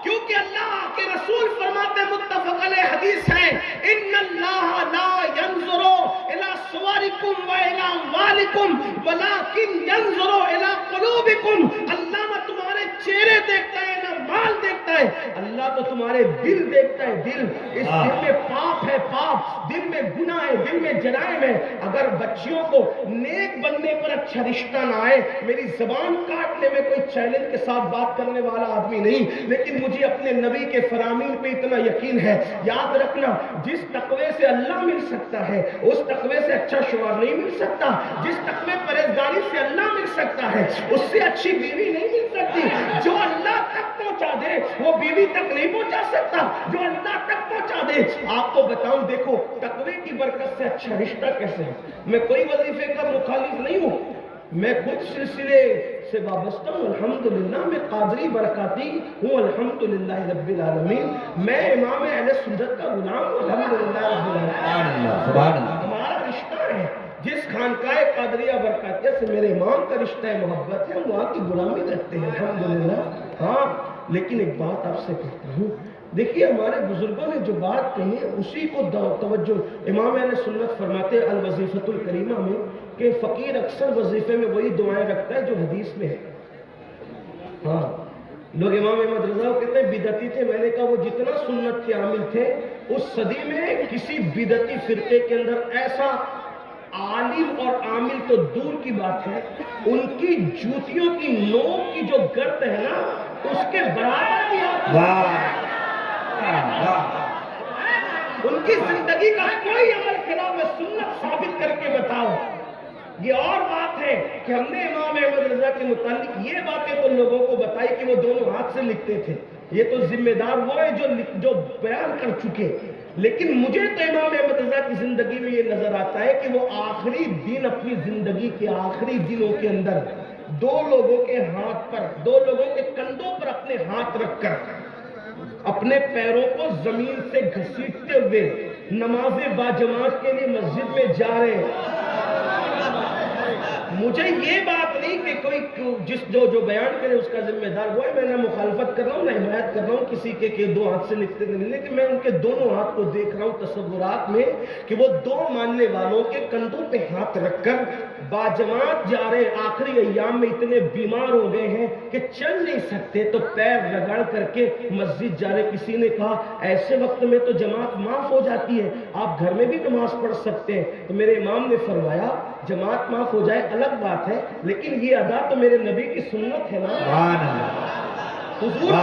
کیونکہ اللہ کے رسول فرماتے متفق علیہ اندر حدیث ہے ان اللہ لا ينظر الى صورکم و الى اموالکم ولکن ينظر الى قلوبکم، اللہ نہ تمہارے چہرے دیکھتا ہے نہ مال دیکھتا ہے، اللہ تو تمہارے دل دیکھتا ہے، دل۔ اس دل میں پاپ ہے، پاپ دل میں گناہ ہے، دل میں جرائم ہے۔ اگر بچیوں کو نیک بننے پر اچھا رشتہ نہ آئے، میری زبان کاٹنے میں کوئی چیلنج کے ساتھ بات کرنے والا آدمی نہیں، لیکن مجھے اپنے نبی کے فرامین پہ اتنا یقین ہے، یاد رکھنا جس تقوی سے اللہ مل سکتا ہے اس تقوی سے اچھا شوہر نہیں مل سکتا، جس تقوی پرہیزگاری سے اللہ مل سکتا ہے اس سے اچھی بیوی نہیں مل سکتی۔ جو اللہ تک پہنچا دے وہ بیوی تک نہیں پہنچا سکتا، جو اللہ تک پہنچا دے۔ آپ کو بتاؤں، دیکھو تقوی کی برکت سے اچھا رشتہ کیسے ہے۔ میں کوئی وظیفے کا مخالف نہیں ہوں، میں خود سلسلے سے وابستہ ہوں، الحمدللہ میں قادری برکاتی ہوں، الحمدللہ رب العالمین، میں امام اہل سنت کا غلام ہوں، الحمدللہ رب العالمین۔ سبحان اللہ۔ ہمارا رشتہ ہے جس خانقاہ قادریہ برکاتیہ سے میرے امام کا رشتہ ہے، محبت ہے، ہم وہاں کی غلامی رکھتے ہیں الحمدللہ۔ ہاں لیکن ایک بات آپ سے کہتا ہوں، دیکھیے ہمارے بزرگوں نے جو بات کہی ہے اسی کو توجہ، امام اہل سنت فرماتے ہیں الوظیفۃ الکریمہ میں کہ فقیر اکثر وظیفے میں وہی دعائیں رکھتا ہے جو حدیث میں ہے۔ ہاں لوگ امام احمد رضا کو کہتے ہیں بدعتی تھے، میں نے کہا وہ جتنا سنت کے عامل تھے اس صدی میں کسی بدعتی فرقے کے اندر ایسا عالم اور عامل تو دور کی بات ہے، ان کی جوتیوں کی نوک کی جو گرد ہے نا اس کے برابر بھی آتا، ان کی زندگی کا کوئی عمل خلاف سنت ثابت کر کے بتاؤ۔ یہ اور بات ہے کہ ہم نے امام احمد رضا کے متعلق یہ باتیں تو لوگوں کو بتائی کہ وہ دونوں ہاتھ سے لکھتے تھے، یہ تو ذمہ دار وہ ہے جو بیان کر چکے، لیکن مجھے تو امام احمد رضا کی زندگی میں یہ نظر آتا ہے کہ وہ آخری دن، اپنی زندگی کے آخری دنوں کے اندر دو لوگوں کے ہاتھ پر، دو لوگوں کے کندھوں پر اپنے ہاتھ رکھ کر اپنے پیروں کو زمین سے گھسیٹتے ہوئے نماز باجماعت کے لیے مسجد میں جا رہے ہیں۔ مجھے یہ بات نہیں کہ کوئی جو بیان کرے اس کا ذمہ دار وہ ہے، میں نہ مخالفت کر رہا ہوں نہ حمایت کر رہا ہوں کسی کے کہ دو ہاتھ سے لکھتے نہیں، لیکن میں ان کے دونوں ہاتھ کو دیکھ رہا ہوں تصورات میں کہ وہ دو ماننے والوں کے کندھوں پہ ہاتھ رکھ کر باجماعت جا رہے، آخری ایام میں اتنے بیمار ہو گئے ہیں کہ چل نہیں سکتے تو پیر رگڑ کر کے مسجد جا رہے۔ کسی نے کہا ایسے وقت میں تو جماعت معاف ہو جاتی ہے، آپ گھر میں بھی نماز پڑھ سکتے ہیں، تو میرے امام نے فرمایا جماعت معاف ہو جائے الگ بات ہے، لیکن یہ ادا تو میرے نبی کی سنت ہے نا۔ حضور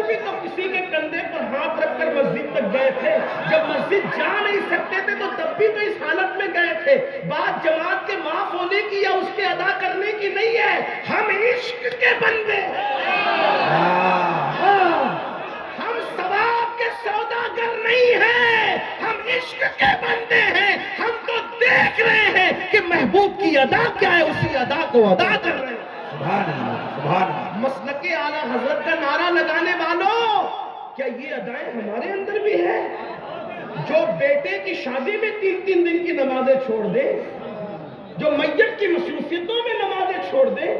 بھی تو کسی کے کندھے پر ہاتھ رکھ کر مسجد تک گئے تھے، جب مسجد جا نہیں سکتے تھے تو تب بھی تو اس حالت میں گئے تھے۔ بات جماعت کے معاف ہونے کی یا اس کے ادا کرنے کی نہیں ہے، ہم عشق کے بندے ہیں، ہم ثواب کے سوداگر نہیں ہیں، ہم عشق کے بندے ہیں۔ ہم تو دیکھ رہے ہیں کہ محبوب کی ادا کیا ہے، اسی ادا کو ادا کر رہے ہیں۔ سبحان اللہ، سبحان اللہ۔ مسلک اعلیٰ حضرت کا نعرہ لگانے والوں، کیا یہ ادائیں ہمارے اندر بھی ہے؟ جو بیٹے کی شادی میں 3 دن کی نمازیں چھوڑ دے، جو میت کی مصروفیتوں میں نمازیں چھوڑ دے،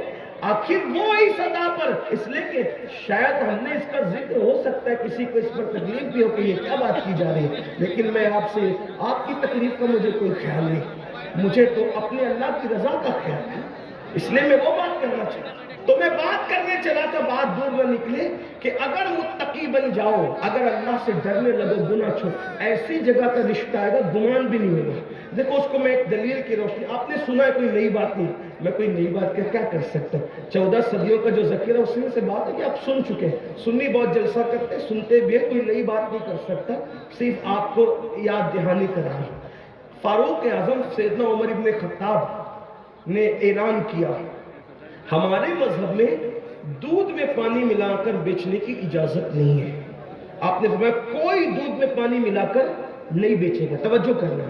آخر وہ اس ادا پر، اس لیے کہ شاید ہم نے اس کا ذکر ہو سکتا ہے کسی کو اس پر تکلیف بھی ہو کہ یہ کیا بات کی جا رہی ہے، لیکن میں آپ سے آپ کی تکلیف کا مجھے کوئی خیال نہیں، مجھے تو اپنے اللہ کی رضا کا خیال ہے، اس لیے میں وہ بات کرنا چاہتا ہوں۔ تو میں بات کرنے چلا تھا، بات دور نہ نکلے کہ اگر متقی بن جاؤ، اگر اللہ سے ڈرنے لگو، گناہ چھوڑ، ایسی جگہ کا رشتہ آئے گا گمان بھی نہیں ہوگا۔ دیکھو اس کو میں ایک دلیل کی روشنی، آپ نے سنا ہے کوئی نئی بات نہیں، میں کوئی نئی بات کیا کر سکتا ہوں، 14 صدیوں کا جو ذخیرہ اس میں سے بات ہے کہ آپ سن چکے ہیں، سنی بہت جلسہ کرتے سنتے بھی ہیں، کوئی نئی بات نہیں کر سکتا، صرف آپ کو یاد دہانی کرانی۔ فاروق اعظم سیدنا عمر ابن خطاب نے اعلان کیا ہمارے مذہب میں دودھ میں پانی ملا کر بیچنے کی اجازت نہیں ہے۔ آپ نے فرمایا کوئی دودھ میں پانی ملا کر نہیں بیچے گا، توجہ کرنا،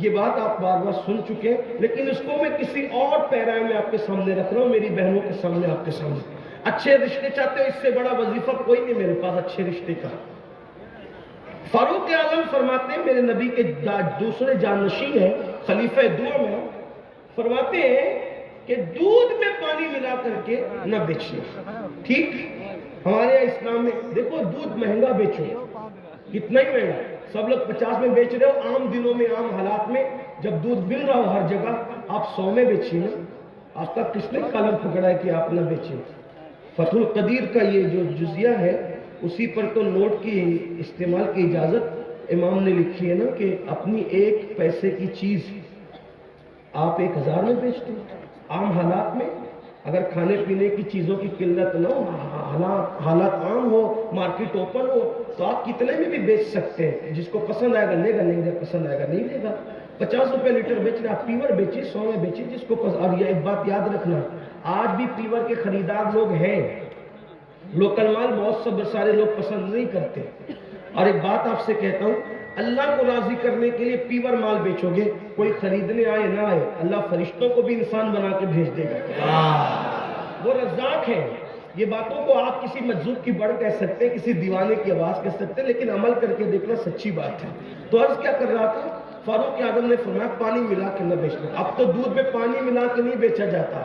یہ بات آپ بار بار سن چکے ہیں، لیکن اس کو میں کسی اور پیرائے میں آپ کے سامنے رکھ رہا ہوں، میری بہنوں کے سامنے، آپ کے سامنے۔ اچھے رشتے چاہتے ہو، اس سے بڑا وظیفہ کوئی نہیں میرے پاس اچھے رشتے کا۔ فاروق اعظم فرماتے ہیں، میرے نبی کے دوسرے جانشین ہیں، خلیفہ دو میں، فرماتے ہیں کہ دودھ میں پانی ملا کر کے نہ بیچنا، ٹھیک؟ ہمارے اسلام میں دیکھو دودھ مہنگا بیچو، کتنا ہی مہنگا, سب لوگ 50 میں بیچ رہے ہو, عام دنوں میں عام حالات میں جب دودھ مل رہا ہو ہر جگہ, آپ 100 میں بیچیے نا. آج تک کس نے کالر پکڑا ہے کہ آپ نہ بیچیں؟ فتح القدیر کا یہ جو جزیہ ہے اسی پر تو نوٹ کی استعمال کی اجازت امام نے لکھی ہے نا, کہ اپنی 1 پیسے کی چیز آپ 1000 میں بیچتے ہیں. عام حالات میں اگر کھانے پینے کی چیزوں کی قلت نہ ہو, حالات عام ہو, مارکیٹ اوپن ہو, تو آپ کتنے میں بھی بیچ سکتے ہیں. جس کو پسند آئے گا لے گا, نہیں پسند آئے گا نہیں لے گا. 50 روپے لیٹر بیچ رہے, آپ پیور بیچیے, 100 میں بیچیے جس کو پسند. اور یہ ایک بات یاد رکھنا, آج بھی پیور کے خریدار لوگ ہیں, لوکل مال بہت سارے لوگ پسند نہیں کرتے. اور ایک بات آپ سے کہتا ہوں, اللہ کو راضی کرنے کے لیے پیور مال بیچو گے, کوئی خریدنے آئے نہ آئے, اللہ فرشتوں کو بھی انسان بنا کے بھیج دے گا. وہ رزاق ہے. یہ باتوں کو آپ کسی مجذوب کی بڑھ کہہ سکتے ہیں, کسی دیوانے کی آواز کہہ سکتے ہیں, لیکن عمل کر کے دیکھنا سچی بات ہے. تو عرض کیا کر رہا تھا, فاروق اعظم نے فرمایا پانی ملا کے نہ بیچنا. اب تو دودھ میں پانی ملا کے نہیں بیچا جاتا,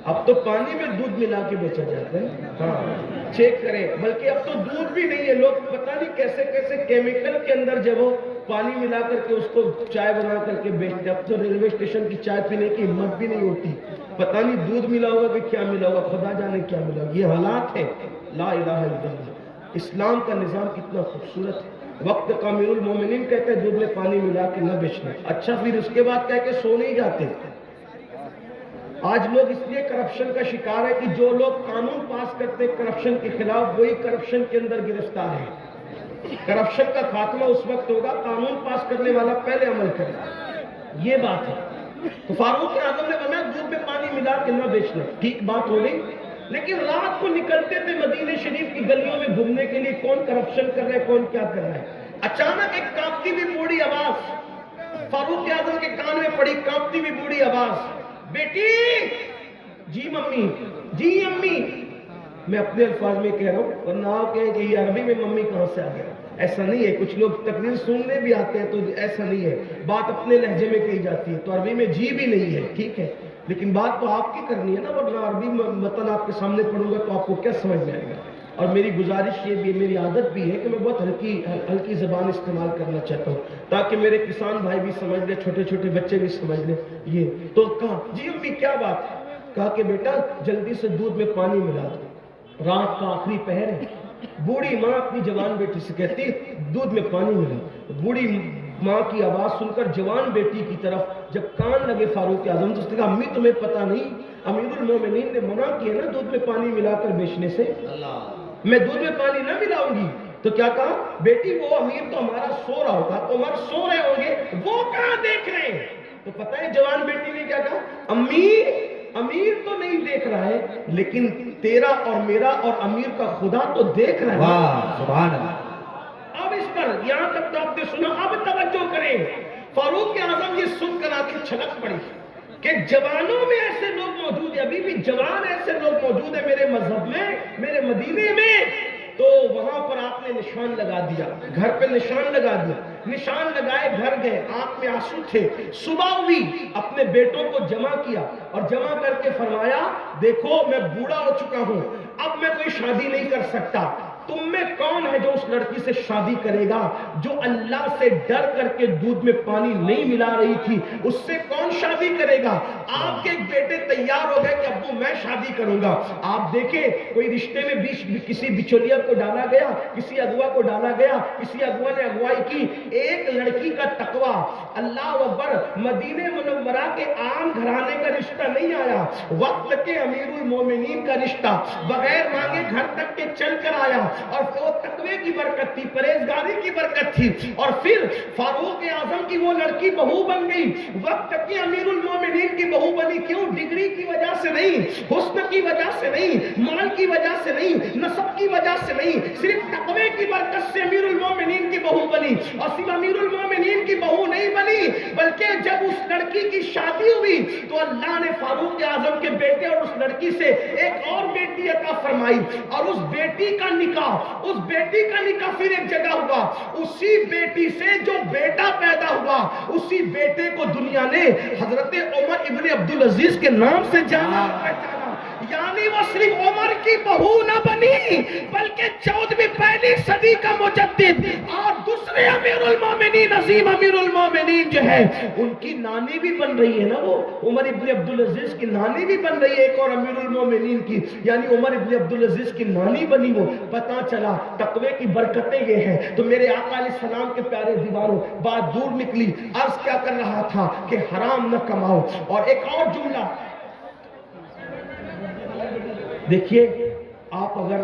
اب تو پانی میں دودھ ملا کے بیچا جاتا ہے. ہاں چیک کریں, بلکہ اب تو دودھ بھی نہیں ہے, لوگ پتہ نہیں کیسے کیسے کیمیکل کے اندر جب وہ پانی ملا کر کے اس کو چائے بنا کر کے بیچتے. اب تو ریلوے اسٹیشن کی چائے پینے کی ہمت بھی نہیں ہوتی, پتہ نہیں دودھ ملا ہوگا کہ کیا ملا ہوگا, خدا جانے کیا ملا ہوگا. یہ حالات ہے. لا الہ الا اللہ. اسلام کا نظام کتنا خوبصورت ہے. وقت کا امیر المومنین کہتے ہیں دودھ میں پانی ملا کے نہ بیچنا. اچھا پھر اس کے بعد کہہ کے سو نہیں جاتے. آج لوگ اس لیے کرپشن کا شکار ہے کہ جو لوگ قانون پاس کرتے کرپشن کے خلاف, وہی کرپشن کے اندر گرفتار ہے. کرپشن کا خاتمہ اس وقت ہوگا قانون پاس کرنے والا پہلے عمل کرے. یہ بات ہے. تو فاروق اعظم نے فرمایا دودھ میں پانی ملا کے نہ بیچنا. ٹھیک بات ہو گئی. لیکن رات کو نکلتے تھے مدینہ شریف کی گلیوں میں گھومنے کے لیے, کون کرپشن کر رہا ہے, کون کیا کر رہا ہے. اچانک ایک کانپتی ہوئی بوڑھی آواز فاروق اعظم کے کان میں پڑی. کانپتی ہوئی بوڑھی آواز, بیٹی. جی ممی, جی امی. میں اپنے الفاظ میں کہہ رہا ہوں, ورنہ آپ کہیں کہ یہ عربی میں ممی کہاں سے آ گیا. ایسا نہیں ہے. کچھ لوگ تقریر سننے بھی آتے ہیں تو ایسا نہیں ہے, بات اپنے لہجے میں کہی جاتی ہے, تو عربی میں جی بھی نہیں ہے. ٹھیک ہے, لیکن بات تو آپ کی کرنی ہے نا, ورنہ عربی متن آپ کے سامنے پڑھوں گا تو آپ کو کیا سمجھ میں آئے گا. اور میری گزارش یہ بھی, میری عادت بھی ہے کہ میں بہت ہلکی زبان استعمال کرنا چاہتا ہوں, تاکہ میرے کسان بھائی بھی سمجھ لیں, چھوٹے چھوٹے بچے بھی سمجھ لیں. یہ تو کہا جی امی کیا بات ہے. کہا کہ بیٹا جلدی سے دودھ میں پانی ملا دو, رات کا آخری پہر ہے. بوڑھی ماں اپنی جوان بیٹی سے کہتی دودھ میں پانی ملا. بوڑھی ماں کی آواز سن کر جوان بیٹی کی طرف جب کان لگے فاروق اعظم, تو اس نے کہا امی تمہیں پتہ نہیں امیر المومنین نے منع کیا نا دودھ میں پانی ملا کر بیچنے سے, میں دودھ میں پانی نہ ملاؤں گی. تو کیا کہا, بیٹی وہ امیر تو ہمارا سو رہا ہوگا, عمر سو رہے ہوں گے, وہ کہاں دیکھ رہے ہیں. تو پتہ ہے جوان بیٹی نے کیا کہا, امی امیر تو نہیں دیکھ رہا ہے, لیکن تیرا اور میرا اور امیر کا خدا تو دیکھ رہا ہے. واہ سبحان اللہ. اب اس پر یہاں تک تو آپ نے سنا, اب توجہ کریں. فاروق اعظم یہ سن کر آنکھیں چھلک پڑی کہ جوانوں میں ایسے لوگ موجود ہیں, ابھی بھی جوان ایسے لوگ موجود ہیں میرے مذہب میں, میرے مدینے میں. تو وہاں پر آپ نے نشان لگا دیا, گھر پہ نشان لگا دیا. نشان لگائے, گھر گئے, آنکھ میں آنسو تھے. صبح ہوئی, اپنے بیٹوں کو جمع کیا اور جمع کر کے فرمایا دیکھو میں بوڑھا ہو چکا ہوں, اب میں کوئی شادی نہیں کر سکتا. تم میں کون ہے جو اس لڑکی سے شادی کرے گا جو اللہ سے ڈر کر کے دودھ میں پانی نہیں ملا رہی تھی, اس سے کون شادی کرے گا. آپ کے ایک بیٹے تیار ہو گئے کہ ابو میں شادی کروں گا. آپ دیکھیں کوئی رشتے میں کسی بچولیا کو ڈالا گیا, کسی اغوا کو ڈالا گیا, کسی اغوا نے اغوائی کی. ایک لڑکی کا تقوی, اللہ اکبر, مدینہ منورہ کے عام گھرانے کا رشتہ نہیں آیا, وقت کے امیر المومنین کا رشتہ بغیر مانگے گھر تک کے چل کر آیا. اور وہ تقوی کی برکت تھی, پرہیزگاری کی برکت تھی, اور پھر فاروق اعظم کی وہ لڑکی بہو بن گئی, وقت کی امیر المومنین کی بہو بنی. کیوں؟ ڈگری کی وجہ سے نہیں, حسن کی وجہ سے نہیں, مال کی وجہ سے نہیں, نسب کی وجہ سے نہیں, صرف تقوی کی برکت سے امیر المومنین کی بہو بنی. اور صرف امیر المومنین کی بہو نہیں بنی, بلکہ جب اس لڑکی کی شادی ہوئی تو اللہ نے فاروق اعظم کے بیٹے اور اس لڑکی سے ایک اور بیٹی عطا فرمائی, اور اس بیٹی کا نکاح پھر ایک جگہ ہوا. اسی بیٹی سے جو بیٹا پیدا ہوا, اسی بیٹے کو دنیا نے حضرت عمر ابن عبدالعزیز کے نام سے جانا پہچانا. یعنی وہ صرف عمر کی بہو نہ بنی بلکہ 14ویں پہلی صدی کا مجدد اور دوسرے امیر المومنین عظیم امیر المومنین جو ہے ان کی نانی بھی بن رہی ہے نا، وہ عمر ابن عبدالعزیز کی نانی بھی بن رہی ہے، ایک اور امیر المومنین کی، یعنی عمر ابن عبدالعزیز کی نانی بنی وہ۔ پتہ چلا تقوی کی برکتیں یہ ہیں۔ تو میرے آقا علیہ السلام کے پیارے دیواروں، بات دور نکلی، عرض کیا کر رہا تھا کہ حرام نہ کماؤ۔ اور ایک اور جملہ دیکھیے، آپ اگر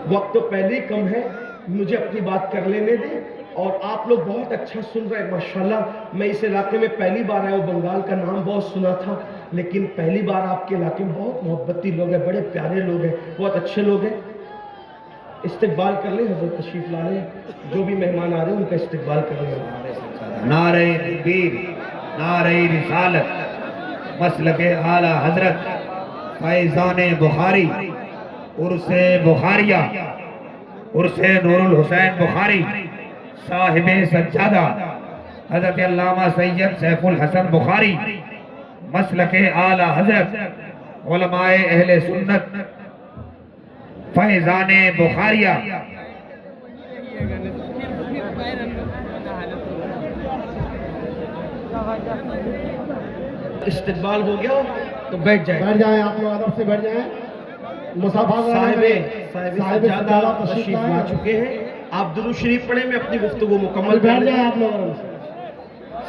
وقت تو پہلے ہی کم ہے، مجھے اپنی بات کر لینے دیں، اور آپ لوگ بہت اچھا سن رہے ہیں ماشاءاللہ۔ میں اس علاقے میں پہلی بار آیا ہوں، بنگال کا نام بہت سنا تھا، لیکن پہلی بار آپ کے علاقے میں بہت محبتی لوگ ہیں، بڑے پیارے لوگ ہیں، بہت اچھے لوگ ہیں۔ استقبال کر لیں، حضرت تشریف لا لیں، جو بھی مہمان آ رہے ہیں ان کا استقبال کر لیں۔ نعرہ تکبیر، نعرہ رسالت، مسلک اعلیٰ حضرت فیضان بخاری، عرس بخاریہ، عرس نور الحسین بخاری، صاحب سجادہ حضرت علامہ سید سیف الحسن بخاری، مسلک اعلیٰ حضرت علماء اہل سنت فیضان بخاریہ۔ استقبال ہو گیا تو بیٹھ جائیں، بیٹھ جائیں، آپ لوگ ادب سے بیٹھ جائیں۔ مصافحہ صاحب صاحب سجادہ تشریف لا چکے ہیں، آپ درود شریف پڑھیں، میں اپنی گفتگو مکمل کر بیٹھ لیں۔ جائیں آپ لوگ۔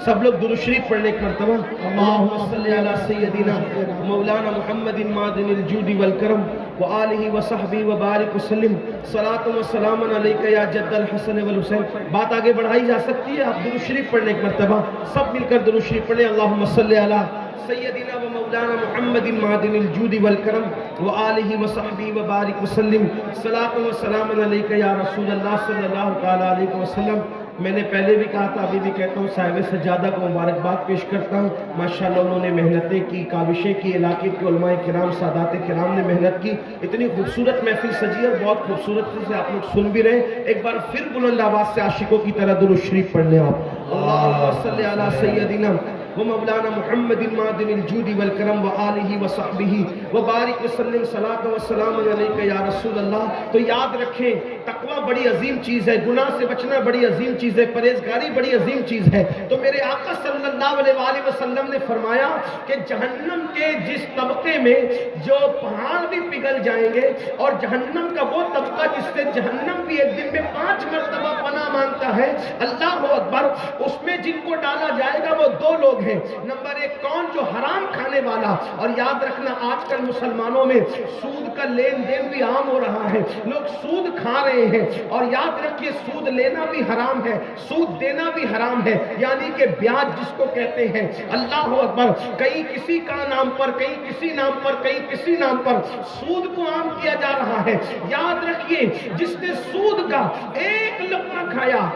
سب لوگ درود شریف پڑھنے ایک مرتبہ۔ اللہم صلی علی سیدنا مولانا محمد معدن الجود والکرم وآلہ وصحبہ وبارک وسلم، صلاۃ و سلام علیک یا جد الحسن والحسین۔ بات آگے بڑھائی جا سکتی ہے، آپ درود شریف پڑھنے ایک مرتبہ، سب مل کر درود شریف پڑھیں۔ اللہم صلی علی سیدنا و مولانا محمد معدن الجود والکرم وآلہ وصحبہ وبارک وسلم، صلاۃ و سلام علیک یا رسول اللہ صلی اللہ تعالیٰ علیہ وسلم۔ میں نے پہلے بھی کہا تھا، ابھی بھی کہتا ہوں، صاحب سجادہ کو مبارکباد پیش کرتا ہوں۔ ماشاءاللہ انہوں نے محنتیں کی، کاوشیں کی، علاقے کے علماء کرام، سادات کرام نے محنت کی، اتنی خوبصورت محفل سجی اور بہت خوبصورت سے آپ لوگ سن بھی رہے ہیں۔ ایک بار پھر بلند آواز سے عاشقوں کی طرح درود شریف پڑھ لیں آپ۔ اللہم صلی علی سیدنا ومولانا محمد معدن الجود والکرم وآلہ وصحبہ وبارک وسلم، صلاۃ و سلام علیک یا رسول اللہ۔ تو یاد رکھیں، تقوی بڑی عظیم چیز ہے، گناہ سے بچنا بڑی عظیم چیز ہے، پرہیزگاری بڑی عظیم چیز ہے۔ تو میرے آقا صلی اللہ علیہ وآلہ وسلم نے فرمایا کہ جہنم کے جس طبقے میں جو پہاڑ بھی پگھل جائیں گے، اور جہنم کا وہ طبقہ جس سے جہنم بھی ایک دن میں 5 مرتبہ پناہ مانگتا ہے، اللہ اکبر، اس میں جن کو ڈالا جائے گا وہ 2 لوگ ہیں۔ نمبر 1 کون؟ جو حرام کھانے والا۔ اور یاد رکھنا، آج کل مسلمانوں میں سود کا لین دین بھی عام ہو رہا ہے، لوگ سود کھا رہے ہیں، اور یاد رکھیے سود لینا بھی حرام ہے، سود دینا بھی حرام ہے، یعنی کہ بیاج جس کو کہتے ہیں۔ اللہ اکبر، کہیں کسی کا نام پر، کہیں کسی نام پر، کہیں کسی نام پر سود کو عام کیا جا رہا ہے۔ یاد رکھیے، جس نے سود کا 1 لقمہ کھایا،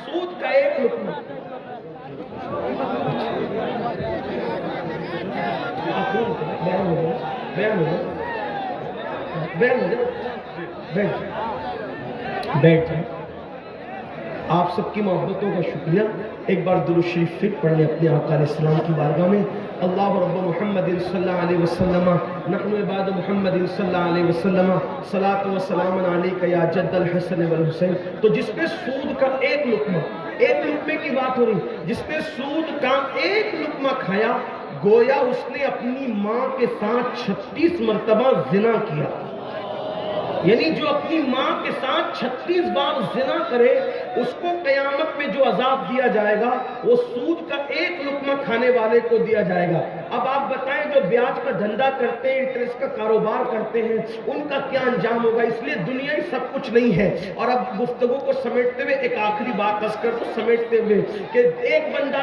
سود کا 1 لقمہ، بیٹھ جائیں۔ آپ سب کی محبتوں کا شکریہ۔ ایک بار درود شریف پھر پڑھ لیں اپنے آقا علیہ السلام کی بارگاہ میں۔ اللہ رب محمد صلی اللہ علیہ وسلم، نحن عباد محمد صلی اللہ علیہ وسلم، صلاۃ و سلام علیک یا جد الحسن والحسین۔ تو جس نے سود کا 1 لقمہ، 1 لقمے کی بات ہو رہی، جس نے سود کا 1 لقمہ کھایا، گویا اس نے اپنی ماں کے ساتھ 36 مرتبہ زنا کیا۔ یعنی جو اپنی ماں کے ساتھ 36 بار زنا کرے، اس کو قیامت میں جو عذاب دیا جائے گا وہ سود کا 1 لقمہ کھانے والے کو دیا جائے گا۔ اب آپ بتائیں، جو بیاج کا دھندا کرتے ہیں، انٹرسٹ کا کاروبار کرتے ہیں، ان کا کیا انجام ہوگا؟ اس لیے دنیا ہی سب کچھ نہیں ہے۔ اور اب گفتگو کو سمیٹتے ہوئے ایک آخری بات عرض کر دوں، سمیٹتے ہوئے، کہ ایک بندہ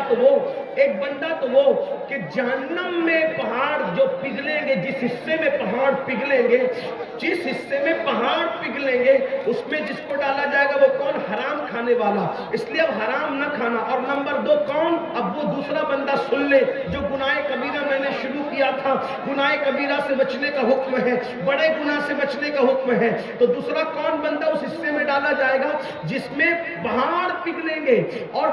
تو وہ کہ جہنم میں پہاڑ جو پگھلیں گے، جس حصے میں پہاڑ پگھلیں گے، جس حصے میں پہاڑ پگھلیں گے، اس میں جس کو ڈالا جائے گا وہ کون؟ حرام کھانے والا، اس لیے اب حرام نہ کھانا۔ اور نمبر 2 کون؟ اب وہ دوسرا بندہ سن لے جو گناہ کبیرہ میں نے شروع کیا تھا، گناہ کبیرہ سے بچنے کا حکم ہے، بڑے گناہ سے بچنے کا حکم ہے، تو دوسرا کون بندہ اس حصے میں ڈالا جائے گا جس میں پہاڑ پگھلیں گے اور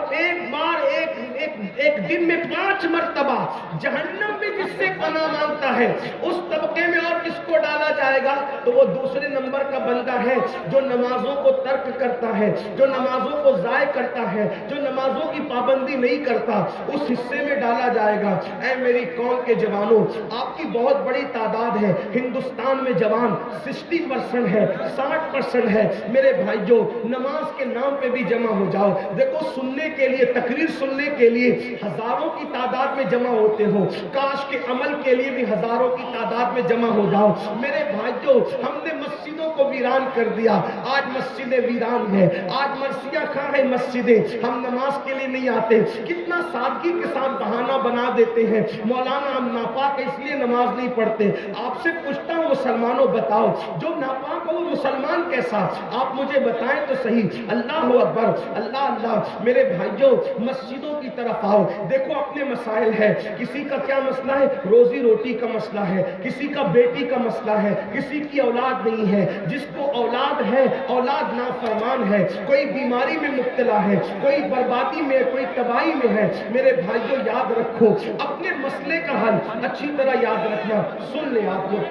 ایک دن میں 5 مرتبہ جہنم میں جس سے پناہ مانگتا ہے، اس طبقے میں اور کس کو ڈالا جائے گا؟ تو وہ دوسرے نمبر کا بندہ ہے جو نمازوں کو ترک کرتا ہے، جو نمازوں کو ضائع کرتا ہے، جو نمازوں کی پابندی نہیں کرتا، اس حصے میں ڈالا جائے گا۔ اے میری قوم کے جوانوں، آپ کی بہت بڑی تعداد ہے، ہندوستان میں جوان 60% ہے، 60% ہے۔ میرے بھائیوں، نماز کے نام پہ بھی جمع ہو جاؤ۔ دیکھو، سننے کے لیے، تقریر سننے کے لیے ہزاروں کی تعداد میں جمع ہوتے ہو، کاش کے عمل کے لیے بھی ہزاروں کی تعداد میں جمع ہو جاؤ۔ میرے بھائیوں، ہم نے مسجدوں کو ویران کر دیا، آج مسجدیں ویران ہیں، آج مرثیہ خاں ہے مسجدیں، ہم نماز کے لیے نہیں آتے۔ کتنا سادگی کے ساتھ بہانہ بنا دیتے ہیں، مولانا ہم ناپاک ہے اس لیے نماز نہیں پڑھتے۔ آپ سے پوچھتا ہوں مسلمانوں، بتاؤ جو ناپاک ہو وہ مسلمان کیسا؟ آپ مجھے بتائیں تو صحیح۔ اللہ اکبر، اللہ اللہ۔ میرے بھائیوں، مسجدوں کی طرف آؤ، دیکھو اپنے مسائل ہے، کسی کا کیا مسئلہ ہے؟ روزی روٹی کا مسئلہ ہے، کسی کا بیٹی کا مسئلہ ہے، کسی کی اولاد نہیں ہے، جس کو اولاد ہے اولاد نافرمان ہے، کوئی بیماری میں مبتلا ہے، کوئی بربادی میں، کوئی تباہی میں ہے۔ میرے بھائیوں، یاد رکھو اپنے مسئلے کا حل اچھی طرح یاد رکھنا۔ سن لیں آپ لوگ،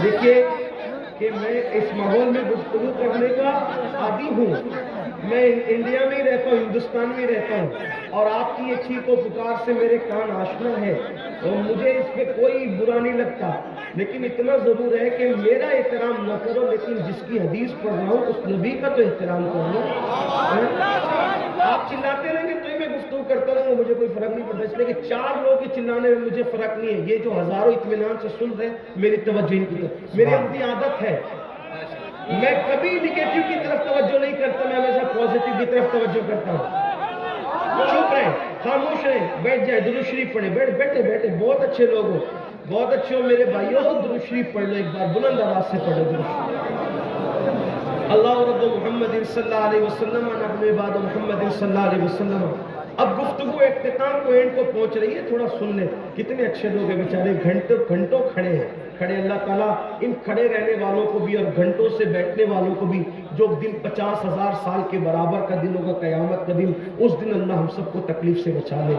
دیکھیے کہ میں اس ماحول میں گفتگو کرنے کا عادی ہوں، میں انڈیا میں ہی رہتا ہوں، ہندوستان میں ہی رہتا ہوں، اور آپ کی یہ چیخ و پکار سے میرے کان آشنا ہے اور مجھے اس پہ کوئی برا نہیں لگتا، لیکن اتنا ضرور ہے کہ میرا احترام نہ کرو، لیکن جس کی حدیث پڑھ رہا ہوں اس نبی کا تو احترام کرو۔ آپ چلاتے رہیں گے تو ہی میں گفتگو کرتا رہوں، مجھے کوئی فرق نہیں پڑتا، اس لیے کہ 4 لوگ کے چلانے میں مجھے فرق نہیں ہے۔ یہ جو ہزاروں اطمینان سے سن رہے ہیں، میری توجہ ان کی طرف، میری اپنی عادت ہے، میں کبھی نگیٹو کی طرف توجہ نہیں کرتا، میں ہمیشہ پازیٹو کی طرف توجہ کرتا ہوں۔ چپ رہیں، خاموش رہیں، بیٹھ جائے، درود شریف پڑھیں، بیٹھے بیٹھے، بہت اچھے لوگ ہو، بہت اچھے ہو میرے بھائیوں، درود شریف پڑھ لو، ایک بار بلند آواز سے پڑھو درود شریف۔ اللہ رب محمد صلی اللہ علیہ وسلم، نحن عباد محمد صلی اللہ علیہ وسلم۔ اب گفتگو اختتام کو اینڈ کو پہنچ رہی ہے، تھوڑا سن لیں۔ کتنے اچھے لوگ ہیں بیچارے، گھنٹوں کھڑے ہیں، کھڑے۔ اللہ تعالیٰ ان کھڑے رہنے والوں کو بھی اور گھنٹوں سے بیٹھنے والوں کو بھی، جو دن 50,000 سال کے برابر کا دن ہوگا، قیامت کا دن، اس دن اللہ ہم سب کو تکلیف سے بچا لے۔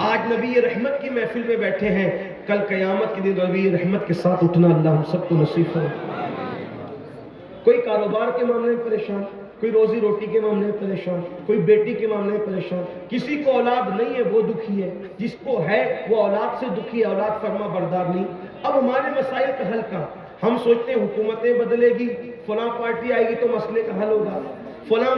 آج نبی رحمت کی محفل میں بیٹھے ہیں، کل قیامت کے دن نبی رحمت کے ساتھ اٹھنا اللہ ہم سب کو نصیب فرمائے۔ کوئی کاروبار کے معاملے میں پریشان، کوئی روزی روٹی کے معاملے میں پریشان، کوئی بیٹی کے معاملے میں پریشان، کسی کو اولاد نہیں ہے وہ دکھی ہے، جس کو ہے وہ اولاد سے دکھی ہے، اولاد فرما بردار نہیں۔ اب ہمارے مسائل کا حل کا، ہم سوچتے ہیں حکومتیں بدلے گی، فلاں پارٹی آئے گی تو مسئلے کا حل ہوگا، فلاں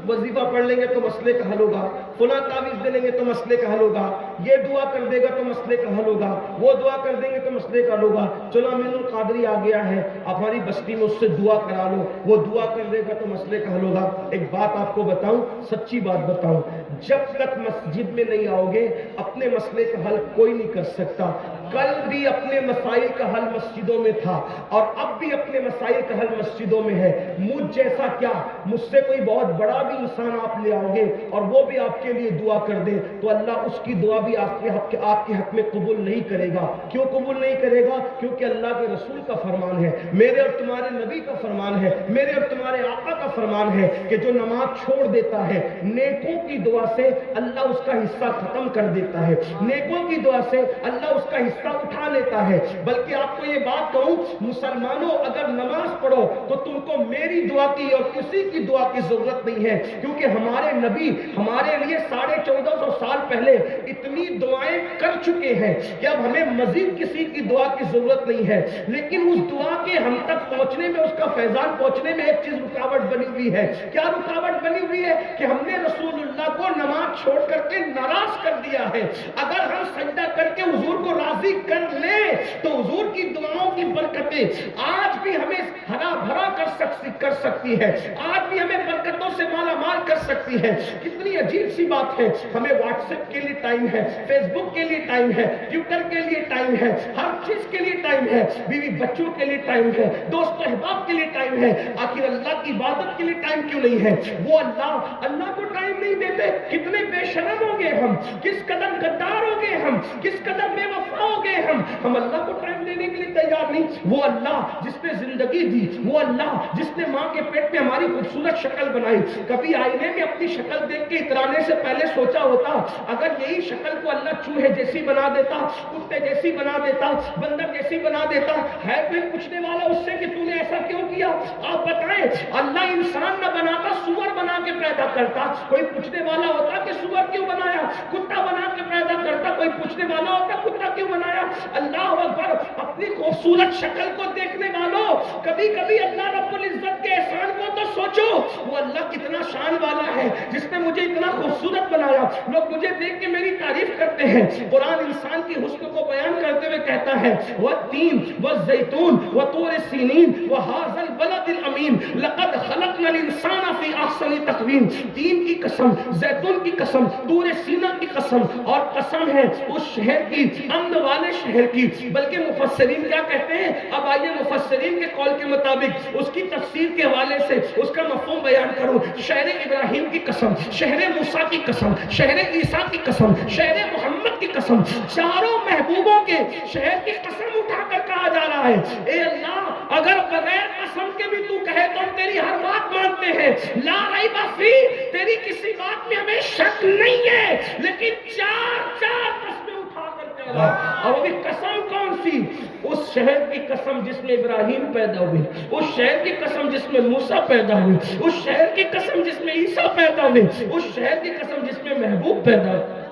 وظیفہ پڑھ لیں گے تو مسئلے کا حل ہوگا، فلاں تعویذ دے لیں گے تو مسئلے کا حل ہوگا، یہ دعا کر دے گا تو مسئلے کا حل ہوگا، وہ دعا کر دیں گے تو مسئلے کا حل ہوگا۔ چلو امین القادری آ گیا ہے، ہماری بستی میں اس سے دعا کرا لو، وہ دعا کر دے گا تو مسئلے کا حل ہوگا۔ ایک بات آپ کو بتاؤں، سچی بات بتاؤں، جب تک مسجد میں نہیں آؤ گے اپنے مسئلے کا حل کوئی نہیں کر سکتا۔ کل بھی اپنے مسائل کا حل مسجدوں میں تھا اور اب بھی اپنے مسائل کا حل مسجدوں میں ہے۔ مجھ جیسا کیا، مجھ سے کوئی بہت بڑا بھی انسان آپ لے آؤ گے اور وہ بھی آپ کے لیے دعا کر دے تو اللہ اس کی دعا بھی آپ کے حق میں قبول نہیں کرے گا۔ کیوں قبول نہیں کرے گا؟ کیونکہ اللہ کے رسول کا فرمان ہے، میرے اور تمہارے نبی کا فرمان ہے، میرے اور تمہارے آقا کا فرمان ہے کہ جو نماز چھوڑ دیتا ہے نیکوں کی دعا سے اللہ اس کا حصہ ختم کر دیتا ہے، نیکوں کی دعا سے اللہ اس کا حصہ اٹھا لیتا ہے۔ بلکہ آپ کو یہ بات کہوں، مسلمانوں اگر نماز پڑھو تو تم کو میری دعا کی اور کسی کی دعا کی ضرورت نہیں ہے، کیونکہ ہمارے نبی ہمارے لیے 1450 سال پہلے اتنی دعائیں کر چکے ہیں کہ اب ہمیں مزید کسی کی دعا کی ضرورت نہیں ہے۔ لیکن اس دعا کے ہم تک پہنچنے میں، اس کا فیضان پہنچنے میں ایک چیز رکاوٹ بنی ہوئی ہے۔ کیا رکاوٹ بنی ہوئی ہے؟ کہ ہم نے رسول اللہ کو نماز چھوڑ کر کے ناراض کر دیا ہے۔ اگر ہم سجدہ کر کے حضور کو راضی کر لیں تو حضور کی دعاؤں کی برکتیں آج بھی ہمیں ہرا بھرا کر سکتی ہے، آج بھی ہمیں برکتوں سے مالا مال کر کر سکتی ہے. کتنی عجیب سی بات ہے, ہمیں واٹس ایپ کے لیے ٹائم ہے, فیس بک کے لیے ٹائم ہے, ٹویٹر کے لیے ٹائم ہے, ہر چیز کے لیے ٹائم ہے, بیوی بچوں کے لیے ٹائم ہے, دوست احباب کے لیے ٹائم ہے, آخر اللہ کی عبادت کے لیے ٹائم کیوں نہیں ہے؟ وہ اللہ کو ٹائم نہیں دیتے. کتنے بے شرم ہو گئے ہم, کس قدر غدار ہو گئے ہم, کس قدر بے وفا ہو گئے ہم اللہ کو ٹائم دینے کے لیے تیار نہیں. وہ اللہ جس نے زندگی دی, وہ اللہ جس نے ماں کے پیٹ میں ہماری خوبصورت شکل بنائی, کبھی آئینے میں اپنی شکل دیکھ کے اترانے سے پہلے سوچا ہوتا اگر یہی شکل کو اللہ چوہے جیسی بنا دیتا, کتے جیسی بنا دیتا, بندر جیسی بنا دیتا, ہے کوئی پوچھنے والا اس سے کہ تو نے ایسا کیوں کیا؟ آپ بتائیں, اللہ انسان نہ بناتا سور بنا کے پیدا کرتا, کوئی پوچھنے والا ہوتا کہ سور کیوں بنایا؟ کتا بنا کے پیدا کرتا, کوئی پوچھنے والا ہوتا کتا کیوں بنایا؟ اللہ اکبر. اپنی خوبصورت شکل کو دیکھنے والوں, کبھی کبھی اللہ رب العزت کے احسان کو تو سوچو. وہ اللہ کتنا شان والا ہے جس نے مجھے اتنا خوبصورت بنایا. لوگ مجھے دیکھ کے میری تعریف کرتے ہیں. قرآن انسان کی حسن کو بیان کرتے ہوئے کہتا ہے والتین والزیتون وطور سینین وہذا البلد الامین لقد خلقنا الانسان فی احسن تقویم. تین کی قسم, زیتون کی قسم, طور سینا کی قسم, اور قسم ہے اس شہر کی, امن والے شہر کی. بلکہ مفسرین کیا کہتے ہیں؟ اب آئیے مفسرین کے قول کے مطابق اس کی تفسیر کے حوالے سے اس کا مفہوم بیان کروں. شہر ابراہیم کی قسم, شہر موسیٰ کی قسم, شہر عیسیٰ کی قسم, شہر محمد کی قسم, چاروں محبوبوں کے شہر کی قسم اٹھا کر کہا جا رہا ہے اے اللہ اگر بغیر قسم کے بھی تو کہے تو ہم تیری ہر بات مانتے ہیں. لا ریب فی, تیری کسی بات میں ہمیں شک نہیں ہے, لیکن چار قسمیں اٹھا کر کہہ رہا ہے. اور وہ قسم کون سی؟ اس شہر کی قسم جس میں ابراہیم پیدا ہوئے, اس شہر کی قسم جس میں موسیٰ پیدا ہوئے, اس شہر کی قسم جس میں عیسیٰ پیدا ہوئے, اس شہر کی قسم جس میں محبوب پیدا ہوئے.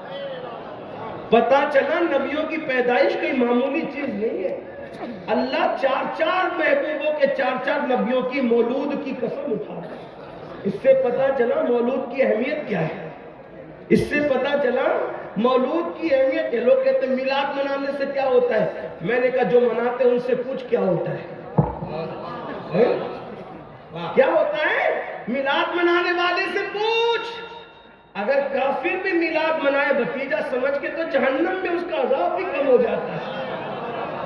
پتا چلا نبیوں کی پیدائش کوئی معمولی چیز نہیں ہے. اللہ چار محبوبوں کے چار نبیوں کی مولود کی قسم اٹھا ہے. اس سے پتا چلا مولود کی اہمیت کیا ہے. اس سے پتا چلا مولود کی اہمیت ہے. لوگ کہتے ہیں میلاد منانے سے کیا ہوتا ہے؟ میں نے کہا جو مناتے ہیں ان سے پوچھ کیا ہوتا ہے. کیا ہوتا ہے؟ میلاد منانے والے سے پوچھ. اگر کافر بھی میلاد منائے بھتیجا سمجھ کے تو جہنم میں اس کا عذاب بھی کم ہو جاتا ہے.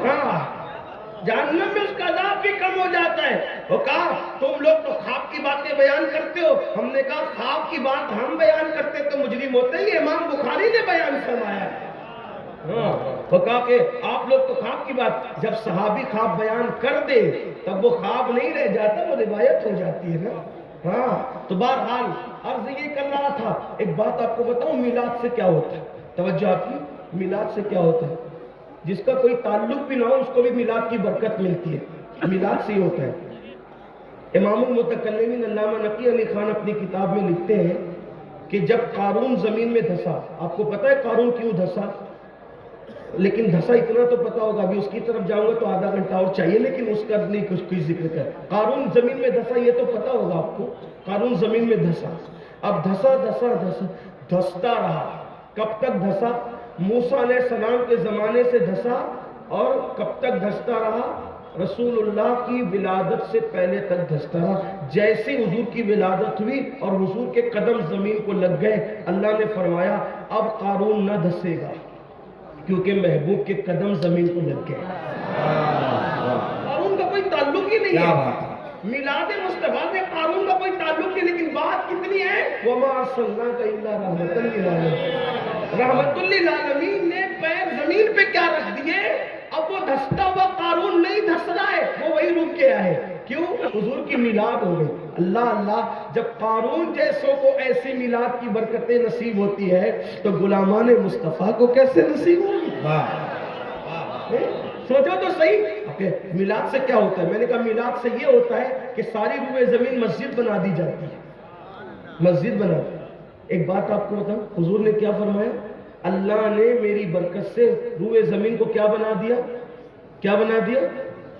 ہاں, جہنم میں اس کا عذاب بھی کم ہو جاتا ہے. وہ کہا تم لوگ تو خواب کی باتیں بیان کرتے ہو. ہم نے کہا خواب کی بات ہم بیان کرتے تو مجرم ہوتے ہی. امام بخاری نے بیان فرمایا ہے. ہاں, وہ کہا کہ آپ لوگ تو خواب کی بات, جب صحابی خواب بیان کر دے تب وہ خواب نہیں رہ جاتا, وہ روایت ہو جاتی ہے نا. ہاں, تو بہرحال عرض یہ کر رہا تھا. ایک بات آپ کو بتاؤں, میلاد سے کیا ہوتا ہے؟ توجہ آپ کی, میلاد سے کیا ہوتا ہے؟ جس کا کوئی تعلق بھی نہ ہو اس کو بھی میلاد کی برکت ملتی ہے. میلاد سے ہی ہوتا ہے. امام المتکلمین علامہ نقی علی خان اپنی کتاب میں لکھتے ہیں کہ جب قارون زمین میں دھسا, آپ کو پتا ہے قارون کیوں دھسا؟ لیکن دھسا اتنا تو پتا ہوگا, ابھی اس کی طرف جاؤں گا تو آدھا گھنٹہ اور چاہیے, لیکن اس کا نہیں کچھ کوئی ذکر کر. قارون زمین میں دھسا یہ تو پتا ہوگا آپ کو, قارون زمین میں دھسا. اب دھستا رہا. کب تک دھسا؟ موسیٰ علیہ السلام کے زمانے سے دھسا. اور کب تک دھستا رہا؟ رسول اللہ کی ولادت سے پہلے تک دھستا رہا. جیسے حضور کی ولادت ہوئی اور حضور کے قدم زمین کو لگ گئے, اللہ نے فرمایا اب قارون نہ دھسے گا کیونکہ محبوب کے قدم زمین کو لگ گئے. قارون کا کوئی تعلق ہی نہیں ہے. میلاد مصطفیٰ سے قارون کا کوئی تعلق نہیں. لیکن بات کتنی ہے, وَمَا أَرْسَلْنَاكَ إِلَّا رَحْمَةً لِّلْعَالَمِينَ. رحمت للعالمین نے پیر زمین پہ کیا رکھ دیے. اب وہ دھستا ہوا قارون نہیں دھس رہا ہے, وہ وہی رک گیا ہے. کیوں؟ حضور کی میلاد ہو گئی. اللہ, جب قارون جیسوں کو ایسی میلاد کی برکتیں نصیب ہوتی ہے تو غلامان مصطفیٰ کو کیسے نصیب ہوگی؟ سوچو تو صحیح. میلاد سے کیا ہوتا ہے؟ میں نے کہا میلاد سے یہ ہوتا ہے کہ ساری روئے زمین مسجد بنا دی جاتی ہے. مسجد بنا دی. ایک بات آپ کو بتاؤں, حضور نے کیا فرمایا؟ اللہ نے میری برکت سے روئے زمین کو کیا بنا دیا؟ کیا بنا دیا؟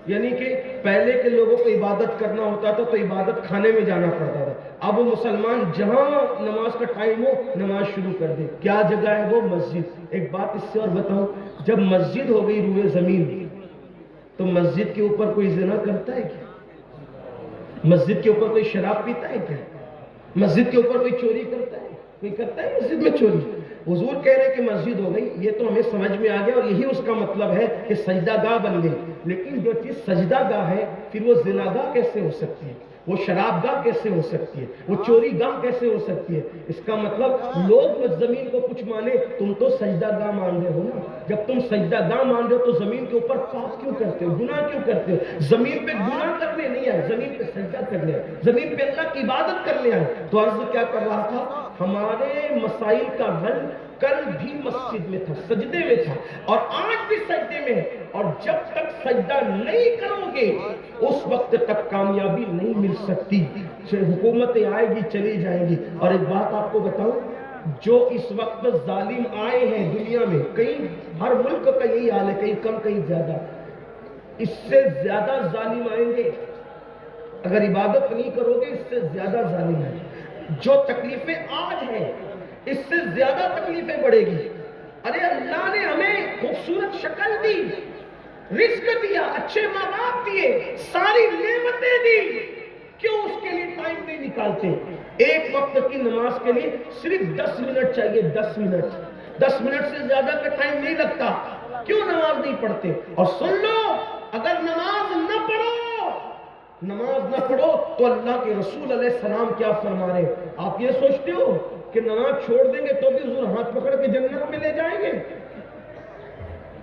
یعنی کہ پہلے کے لوگوں کو عبادت کرنا ہوتا تھا تو عبادت خانے میں جانا پڑتا تھا. اب وہ مسلمان جہاں نماز کا ٹائم ہو نماز شروع کر دے. کیا جگہ ہے وہ؟ مسجد. ایک بات اس سے اور بتاؤں, جب مسجد ہو گئی روئے زمین تو مسجد کے اوپر کوئی زنا کرتا ہے کیا؟ مسجد کے اوپر کوئی شراب پیتا ہے کیا؟ مسجد کے اوپر کوئی چوری کرتا ہے؟ کوئی کرتا ہے مسجد میں چوری؟ حضور کہہ رہے کہ مسجد ہو گئی، یہ تو ہمیں سمجھ میں آ گیا اور یہی اس کا مطلب ہے کہ سجدہ گاہ بن گئی، لیکن جو چیز سجدہ گاہ ہے پھر وہ زنا گاہ کیسے ہو سکتی ہے؟ وہ شراب گاہ کیسے ہو سکتی ہے؟ وہ چوری گاہ کیسے ہو سکتی ہے؟ اس کا مطلب لوگ زمین کو کچھ مانے، تم تو سجدہ گاہ مان رہے ہو نا۔ جب تم سجدہ گاہ مان رہے ہو تو زمین کے اوپر پاپ کیوں کرتے ہو، گناہ کیوں کرتے ہو؟ زمین پہ گناہ کرنے نہیں آئے، زمین پہ سجدہ کرنے آئے، زمین پہ اللہ کی عبادت کرنے آئے۔ تو عرض کیا کر رہا تھا، ہمارے مسائل کا حل کل بھی مسجد میں تھا، سجدے میں تھا، اور آج بھی سجدے میں ہے، اور جب تک سجدہ نہیں کرو گے اس وقت تک کامیابی نہیں مل سکتی۔ حکومتیں آئے گی چلی جائیں گی۔ اور ایک بات آپ کو بتاؤں، جو اس وقت ظالم آئے ہیں دنیا میں، کہیں ہر ملک کا یہی حال ہے، کہیں کم کہیں زیادہ، اس سے زیادہ ظالم آئیں گے اگر عبادت نہیں کرو گے، اس سے زیادہ ظالم ہے۔ جو تکلیفیں آج ہیں اس سے زیادہ تکلیفیں بڑھے گی۔ ارے اللہ نے ہمیں خوبصورت شکل دی، رزق دیا، اچھے ماں باپ دیے، ساری نعمتیں دی، کیوں اس کے لیے ٹائم نہیں نکالتے؟ ایک وقت کی نماز کے لیے صرف 10 منٹ چاہیے، 10 منٹ، 10 منٹ سے زیادہ کا ٹائم نہیں لگتا، کیوں نماز نہیں پڑھتے؟ اور سن لو، اگر نماز نہ پڑھو تو اللہ کے رسول علیہ السلام کیا فرما رہے؟ آپ یہ سوچتے ہو کہ نماز چھوڑ دیں گے تو بھی حضور ہاتھ پکڑ کے جنت میں لے جائیں گے؟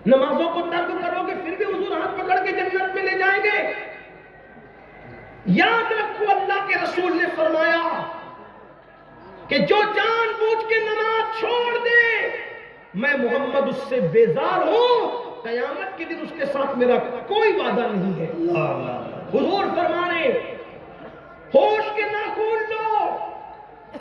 نمازوں کو ترک کرو گے پھر بھی حضور ہاتھ پکڑ کے جنت میں لے جائیں گے؟ یاد رکھو، اللہ کے رسول نے فرمایا کہ جو جان بوجھ کے نماز چھوڑ دے، میں محمد اس سے بیزار ہوں، قیامت کے دن اس کے ساتھ میرا کوئی وعدہ نہیں ہے۔ حضور فرمانے، ہوش کے ناخن لو،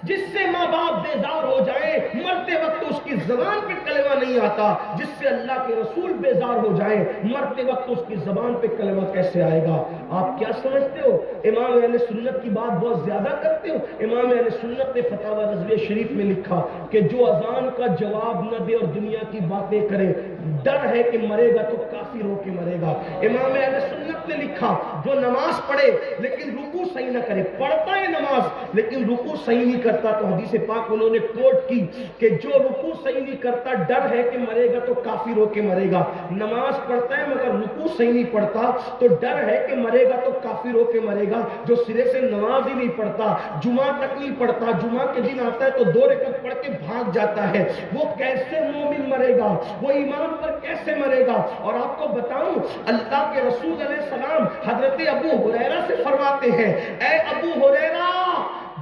جس سے ماں باپ بیزار ہو جائے، مرتے وقت اس کی زبان پہ کلمہ نہیں آتا، جس سے اللہ کے رسول بیزار ہو جائے، مرتے وقت اس کی زبان پہ کلمہ کیسے آئے گا؟ آپ کیا سمجھتے ہو امام اہل سنت کی بات بہت زیادہ کرتے ہو؟ امام اہل سنت نے فتاوی رضویہ شریف میں لکھا کہ جو اذان کا جواب نہ دے اور دنیا کی باتیں کرے، ڈر ہے کہ مرے گا تو کافر ہو کے مرے گا۔ امام اہل سنت نے لکھا جو نماز پڑھے لیکن رکوع صحیح نہ کرے، پڑھتا ہے نماز لیکن رکوع صحیح نہیں کرتا، تو حدیث پاک انہوں نے کوٹ کی کہ جو رکوع صحیح نہیں کرتا، ڈر ہے کہ مرے گا تو کافر ہو کے مرے گا۔ نماز پڑھتا ہے مگر رکوع صحیح نہیں پڑھتا تو ڈر ہے کہ مرے گا تو کافر ہو کے مرے گا۔ جو سرے سے نماز ہی نہیں پڑھتا، جمعہ تک نہیں پڑھتا، جمعہ کے دن آتا ہے تو 2 رکعت پڑھ کے بھاگ جاتا ہے، وہ کیسے مومن مرے گا؟ وہ ایمان پر کیسے مرے گا؟ اور آپ کو بتاؤں، اللہ کے رسول علیہ السلام حضرت ابو ہریرہ سے فرماتے ہیں، اے ابو ہریرہ،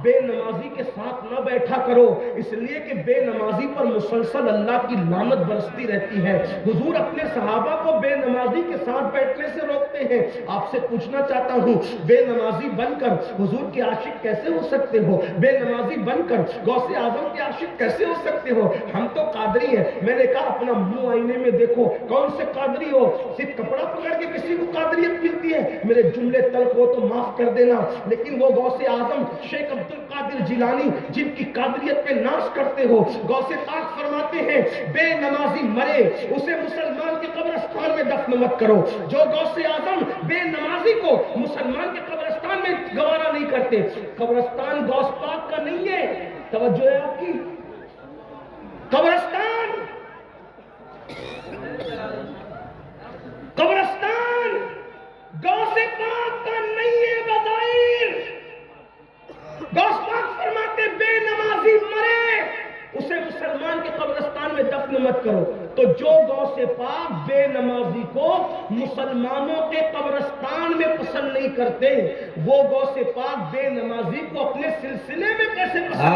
بے نمازی کے ساتھ نہ بیٹھا کرو، اس لیے کہ بے نمازی پر مسلسل اللہ کی لعنت برستی رہتی ہے۔ حضور اپنے صحابہ کو بے نمازی کے ساتھ بیٹھنے سے روکتے ہیں۔ آپ سے پوچھنا چاہتا ہوں، بے نمازی بن کر حضور کے عاشق کیسے ہو سکتے ہو؟ بے نمازی بن کر غوث اعظم کے عاشق کیسے ہو سکتے ہو؟ ہم تو قادری ہیں۔ میں نے کہا اپنا منہ آئینے میں دیکھو، کون سے قادری ہو؟ صرف کپڑا پکڑ کے کسی کو قادریت ملتی ہے؟ میرے جملے تلخ ہو تو معاف کر دینا، لیکن وہ غوث اعظم شیخ عبد القادر جیلانی جن کی قادریت پہ ناز کرتے ہو، غوث پاک فرماتے ہیں بے نمازی مرے اسے مسلمان کے قبرستان میں دفن مت کرو۔ جو غوث اعظم بے نمازی کو مسلمان کے قبرستان میں گوارا نہیں کرتے، قبرستان غوث پاک کا نہیں ہے۔ توجہ ہے آپ کی؟ قبرستان غوث پاک کا نہیں ہے بظاہر۔ غوث پاک فرماتے بے نمازی مرے اسے مسلمان کے قبرستان میں دفن مت کرو۔ تو جو غوث پاک بے نمازی کو مسلمانوں کے قبرستان میں پسند نہیں کرتے، وہ غوث پاک بے نمازی کو اپنے سلسلے میں کیسے پسند کرتے؟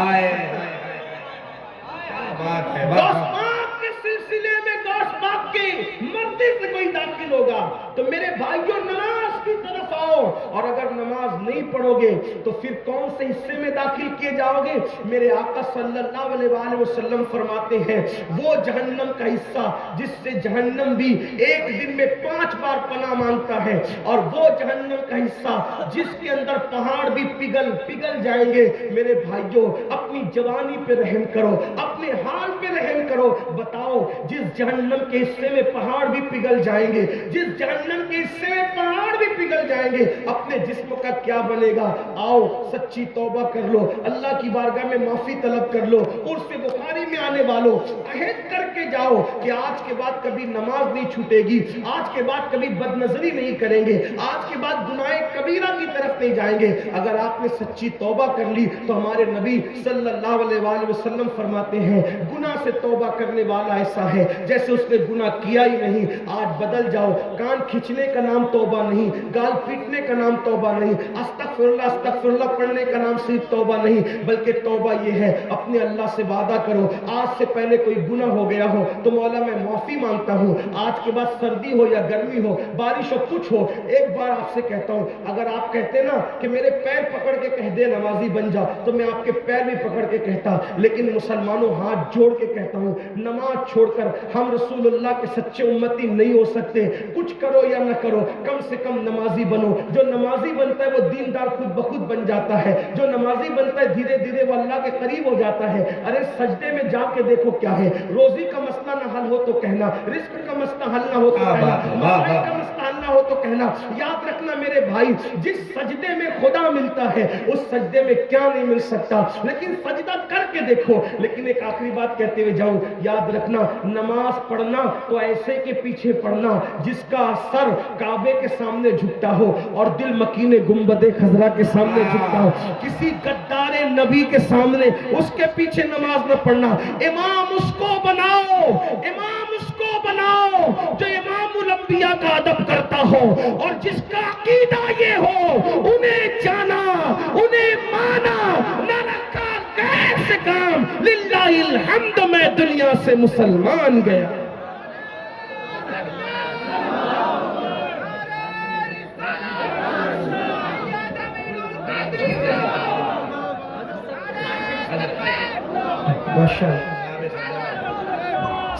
غوث پاک کے سلسلے میں غوث پاک کی مرضی سے کوئی داخل ہوگا۔ تو میرے بھائیوں، نماز کی طرف آؤ، اور اگر نماز نہیں پڑھو گے تو پھر کون سے حصے میں داخل کیے جاؤ گے؟ میرے آقا صلی اللہ علیہ وآلہ وسلم فرماتے ہیں وہ جہنم کا حصہ جس سے جہنم بھی ایک دن میں 5 بار پناہ مانگتا ہے، اور وہ جہنم کا حصہ جس کے اندر پہاڑ بھی پگھل جائیں گے۔ میرے بھائیوں، اپنی جوانی پہ رحم کرو، اپنے حال پہ رحم کرو۔ کرو. بتاؤ جس جہنم کے حصے میں پہاڑ بھی پگھل جائیں گے, جس جہنم کے حصے میں پہاڑ بھی پگھل جائیں گے, اپنے جسم کا کیا بنے گا؟ آؤ سچی توبہ کر لو, اللہ کی بارگاہ میں معافی طلب کر لو. عرس بخاری میں آنے والوں عہد کر کے جاؤ کہ آج کے بعد کبھی نماز نہیں چھوٹے گی, آج کے بعد کبھی بد نظری نہیں کریں گے, آج کے بعد گناہ کبیرہ کی طرف نہیں جائیں گے. اگر آپ نے سچی توبہ کر لی تو ہمارے نبی صلی اللہ علیہ وآلہ وسلم فرماتے ہیں گناہ سے توبہ کرنے والا ایسا ہے جیسے اس نے گناہ کیا ہی نہیں. آج بدل جاؤ, کان کھچنے کا نام توبہ نہیں, گال پیٹنے کا نام توبہ نہیں, استغفر اللہ پڑھنے کا نام صرف توبہ نہیں, بلکہ توبہ یہ ہے اپنے اللہ سے وعدہ کرو آج سے پہلے کوئی گناہ ہو گیا ہو تو مولا میں معافی مانگتا ہوں, آج کے بعد سردی ہو یا گرمی ہو, بارش ہو, کچھ ہو, ایک بار آپ سے کہتا ہوں اگر آپ کہتے نا کہ میرے پیر پکڑ کے کہہ دے نمازی بن جا تو میں آپ کے پیر بھی پکڑ کے کہتا, لیکن مسلمانوں ہاتھ جوڑ کے کہتا ہوں نماز چھوڑ کر ہم رسول اللہ کے سچے امتی نہیں ہو سکتے. کچھ کرو یا نہ کرو کم سے کم نمازی بنو. جو نمازی بنتا ہے وہ دیندار خود بخود بن جاتا ہے, جو نمازی بنتا ہے دھیرے دھیرے وہ اللہ کے قریب ہو جاتا ہے. ارے سجدے میں جا کے دیکھو کیا ہے, روزی کا مسئلہ نہ حل ہو تو کہنا, رزق کا مسئلہ حل نہ ہو تو کہنا, مسائل کا مسئلہ حل نہ ہو تو کہنا. یاد رکھنا میرے بھائی, جس سجدے میں خدا ملتا ہے اس سجدے میں کیا نہیں مل سکتا, لیکن سجدہ کر کے دیکھو. لیکن ایک آخری بات کہتے ہوئے جاؤں, یاد رکھنا نماز پڑھنا تو ایسے کے پیچھے پڑھنا جس کا سر کعبے کے سامنے جھکتا ہو اور دل مکین گنبد خضرا کے سامنے جھکتا ہو. کسی غدار نبی کے سامنے اس کے پیچھے نماز نہ پڑھنا. امام اس کو بناؤ, امام اس کو بناؤ جو امام الانبیاء کا ادب کرتا ہو اور جس کا عقیدہ یہ ہو انہیں جانا, انہیں مانا, نہ رکھا غیر سے کام. للہ الحمد میں دنیا سے مسلمان گیا.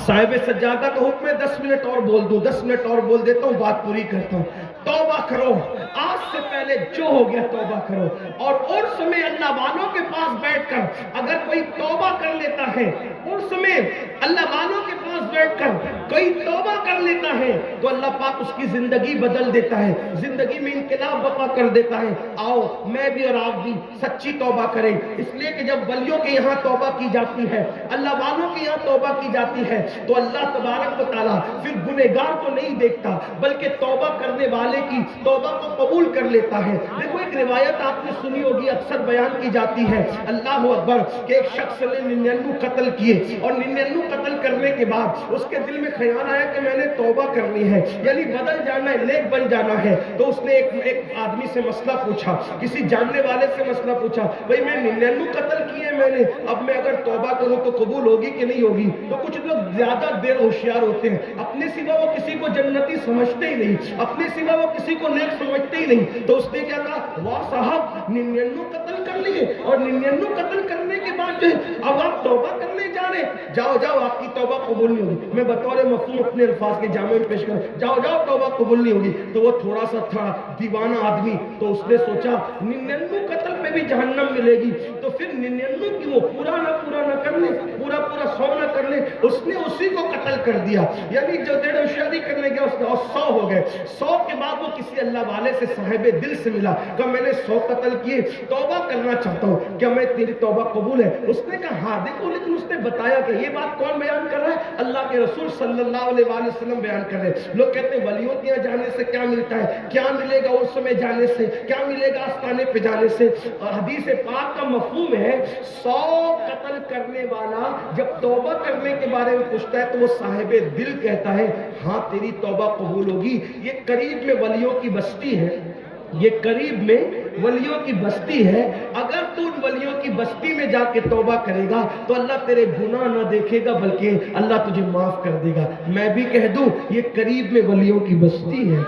صاحب سجادہ کا حکم ہے 10 منٹ اور بول دوں, 10 منٹ اور بول دیتا ہوں, بات پوری کرتا ہوں. توبہ کرو, آج سے پہلے جو ہو گیا توبہ کرو. اور عرس میں اللہ والوں کے پاس بیٹھ کر اگر کوئی توبہ کر لیتا ہے, عرس میں اللہ والوں کے پاس بیٹھ کر کوئی توبہ کر لیتا ہے تو اللہ پاک اس کی زندگی بدل دیتا ہے, زندگی میں انقلاب برپا کر دیتا ہے. آؤ میں بھی اور آپ بھی سچی توبہ کریں, اس لیے کہ جب ولیوں کے یہاں توبہ کی جاتی ہے, اللہ والوں کے یہاں توبہ کی جاتی ہے تو اللہ تبارک و تعالیٰ پھر گنہگار کو نہیں دیکھتا بلکہ توبہ کرنے والے کی توبہ کو قبول کر لیتا ہے. دیکھو ایک روایت آپ نے سنی ہوگی, اکثر بیان کی جاتی ہے, اللہ اکبر, کہ ایک شخص نے 99 قتل کیے اور 99 قتل کرنے کے بعد اس کے دل میں خیال آیا کہ میں نے توبہ کرنی ہے, یعنی بدل جانا ہے, نیک بن جانا ہے. تو اس نے ایک آدمی سے مسئلہ پوچھا, کسی جاننے والے سے مسئلہ پوچھا, بھئی میں 99 قتل کیے میں نے, اب میں اگر توبہ کروں تو قبول ہوگی کہ نہیں ہوگی؟ تو کچھ لوگ زیادہ دیر ہوشیار ہوتے ہیں, اپنے سوا وہ کسی کو جنتی سمجھتے ہی نہیں, اپنے سوا وہ کسی کو نیک سمجھتے ہی نہیں. تو اس نے کیا کہا, واہ صاحب 99 قتل کر لیے اور 99 قتل کرنے کے بعد جو اب آپ توبہ کرنے جا رہے, جاؤ جاؤ آپ کی توبہ قبول نہیں ہوگی. میں بطور مفہوم اپنے الفاظ کے جامع میں پیش کروں, جاؤ جاؤ توبہ قبول نہیں ہوگی. تو وہ تھوڑا سا تھا دیوانہ آدمی, تو اس نے سوچا 99 قتل پہ بھی جہنم ملے گی تو پھر 99 کی وہ پورا نہ کر لے, پورا 100 نہ کر لے. اس نے اسی کو قتل کر دیا, یعنی جو 150 شادی کرنے گیا اس نے 100 ہو گئے. 100 کے بعد وہ کسی اللہ والے سے صاحب دل سے ملا, کہا میں نے 100 قتل کیے, توبہ کرنا چاہتا ہوں, کیا میں تیری توبہ قبول ہے؟ اس نے کہا ہاں. دیکھو لیکن اس نے بتایا کہ یہ بات کون بیان کر رہا ہے؟ اللہ کے رسول صلی اللہ علیہ وآلہ وسلم بیان کر رہے ہیں. لوگ کہتے ہیں ولیوں کے یہاں جانے سے کیا ملتا ہے, کیا ملے گا عرس میں جانے سے, کیا ملے گا آستانے پہ جانے سے؟ حدیث پاک کا مفہوم ہے 100 قتل کرنے والا جب توبہ کرنے کے بارے میں پوچھتا ہے تو وہ صاحب دل کہتا ہے ہاں تیری توبہ قبول ہوگی. یہ قریب میں ولیوں کی بستی ہے, یہ قریب میں ولیوں کی بستی ہے. اگر تو ان ولیوں کی بستی میں جا کے توبہ کرے گا تو اللہ تیرے گناہ نہ دیکھے گا بلکہ اللہ تجھے معاف کر دے گا. میں بھی کہہ دوں یہ قریب میں ولیوں کی بستی ہے,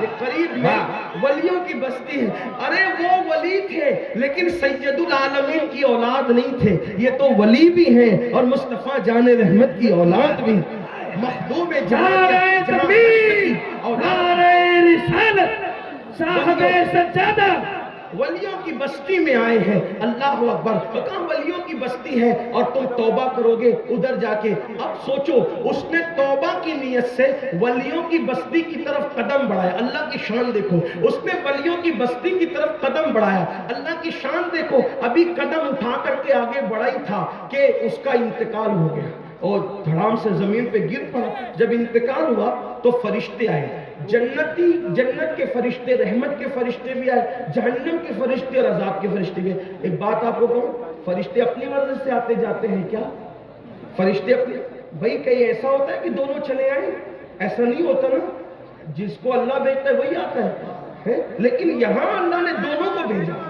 یہ قریب میں ولیوں کی بستی ہے. ارے وہ ولی تھے لیکن سید العالمین کی اولاد نہیں تھے, یہ تو ولی بھی ہیں اور مصطفیٰ جان رحمت کی اولاد بھی, مخدوم جہاں نعرہ رسالت, صاحب سجادہ, ولیوں کی بستی میں آئے ہیں. اللہ اکبر. تو کہاں ولیوں کی بستی ہے اور تم توبہ کرو گے ادھر جا کے. اب سوچو, اس نے توبہ کی نیت سے ولیوں کی بستی کی طرف قدم بڑھایا. اللہ کی شان دیکھو, اس نے ولیوں کی بستی کی طرف قدم بڑھایا. اللہ کی شان دیکھو, ابھی قدم اٹھا کر کے آگے بڑھا ہی تھا کہ اس کا انتقال ہو گیا اور دھڑام سے زمین پہ گر پڑا. جب انتقال ہوا تو فرشتے آئے, جنت کے فرشتے, رحمت کے فرشتے بھی آئے, جہنم کے فرشتے اور عذاب کے فرشتے بھی آئے. ایک بات آپ کو کہوں, فرشتے اپنی مرضی سے آتے جاتے ہیں کیا؟ فرشتے اپنے, بھائی کہیں ایسا ہوتا ہے کہ دونوں چلے آئیں؟ ایسا نہیں ہوتا نا, جس کو اللہ بھیجتا ہے وہی آتا ہے. لیکن یہاں اللہ نے دونوں کو بھیجا.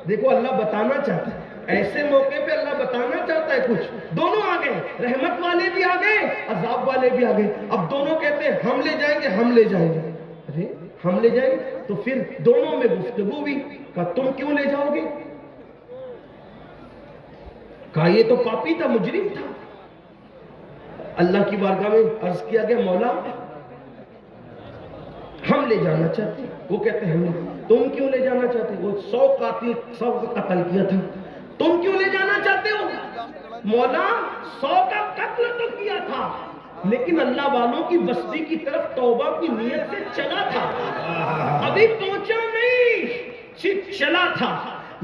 دیکھو اللہ بتانا چاہتا ہے, ایسے موقع پہ اللہ بتانا چاہتا ہے کچھ. دونوں آ گئے, رحمت والے بھی آ گئے, عذاب والے بھی آ گئے. اب دونوں کہتے ہیں ہم لے جائیں گے, ہم لے جائیں گے. ارے ہم لے جائیں گے, تو پھر دونوں میں گفتگو ہوئی. کہا تم کیوں لے جاؤ گے؟ کہا یہ تو پاپی تھا, مجرم تھا. اللہ کی بارگاہ میں عرض کیا گیا, مولا ہم لے جانا چاہتے ہیں. وہ کہتے ہیں ہم لے. تم کیوں لے جانا چاہتے ہو؟ وہ 100 قاتل 100 کا قتل کیا تھا, تم کیوں لے جانا چاہتے ہو؟ مولا 100 کا قتل تو کیا تھا, لیکن اللہ والوں کی بستی کی طرف توبہ کی نیت سے چلا تھا, ابھی پہنچا نہیں, صرف چلا تھا.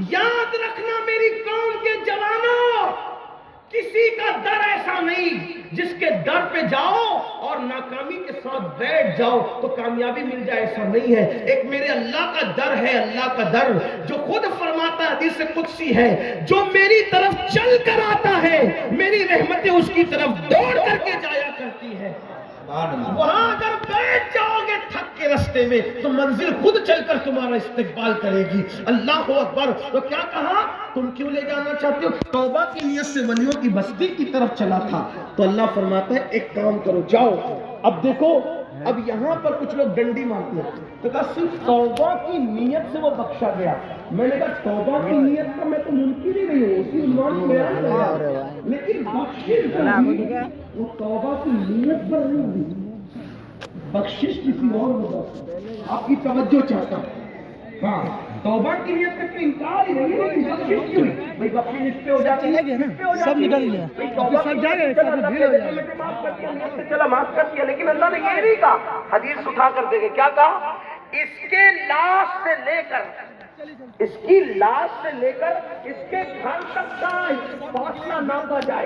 یاد رکھنا میری قوم کے جوانوں, کسی کا در ایسا نہیں جس کے در پہ جاؤ اور ناکامی کے ساتھ بیٹھ جاؤ تو کامیابی مل جائے, ایسا نہیں ہے. ایک میرے اللہ کا در ہے, اللہ کا در جو خود فرماتا ہے, حدیث قدسی ہے, جو میری طرف چل کر آتا ہے میری رحمتیں اس کی طرف دوڑ کر کے جایا کرتی ہے. وہاں اگر بیٹھ جاؤ گے تھک کے رستے میں تو منزل خود چل کر تمہارا استقبال کرے گی. اللہ اکبر. تو کیا کہا, تم کیوں لے جانا چاہتے ہو؟ توبہ کی نیت سے ولیوں کی بستی کی طرف چلا تھا. تو اللہ فرماتا ہے ایک کام کرو, جاؤ. اب دیکھو, اب یہاں پر کچھ لوگ ڈنڈی مارتے ہیں. تو کہا صرف توبہ کی نیت سے وہ بخشا گیا. میں نے کہا توبہ کی نیت کا میں تو ممکن ہی نہیں ہوں, اسی عنوان کو بیان کیا, لیکن بخشش وہ توبہ کی نیت پر نہیں ہوئی, بخشش کسی اور ہوگا. آپ کی توجہ چاہتا ہوں. ہاں, توبہ کی نیت کا انکار ہی نہیں, لیکن بخشش کیوں؟ بھائی بخشش اس پہ ہو جاتی ہے, سب نکل گیا, سب جا گئے, معاف کر دیا, نیت سے چلا معاف کر دیا. لیکن اللہ نے یہ نہیں کہا, حدیث اٹھا کر دے گے, کیا کہا, اس کے لاش سے لے کر, اس کی لاش سے لے کر اس کے گھر تک کا فاصلہ ناپا جائے.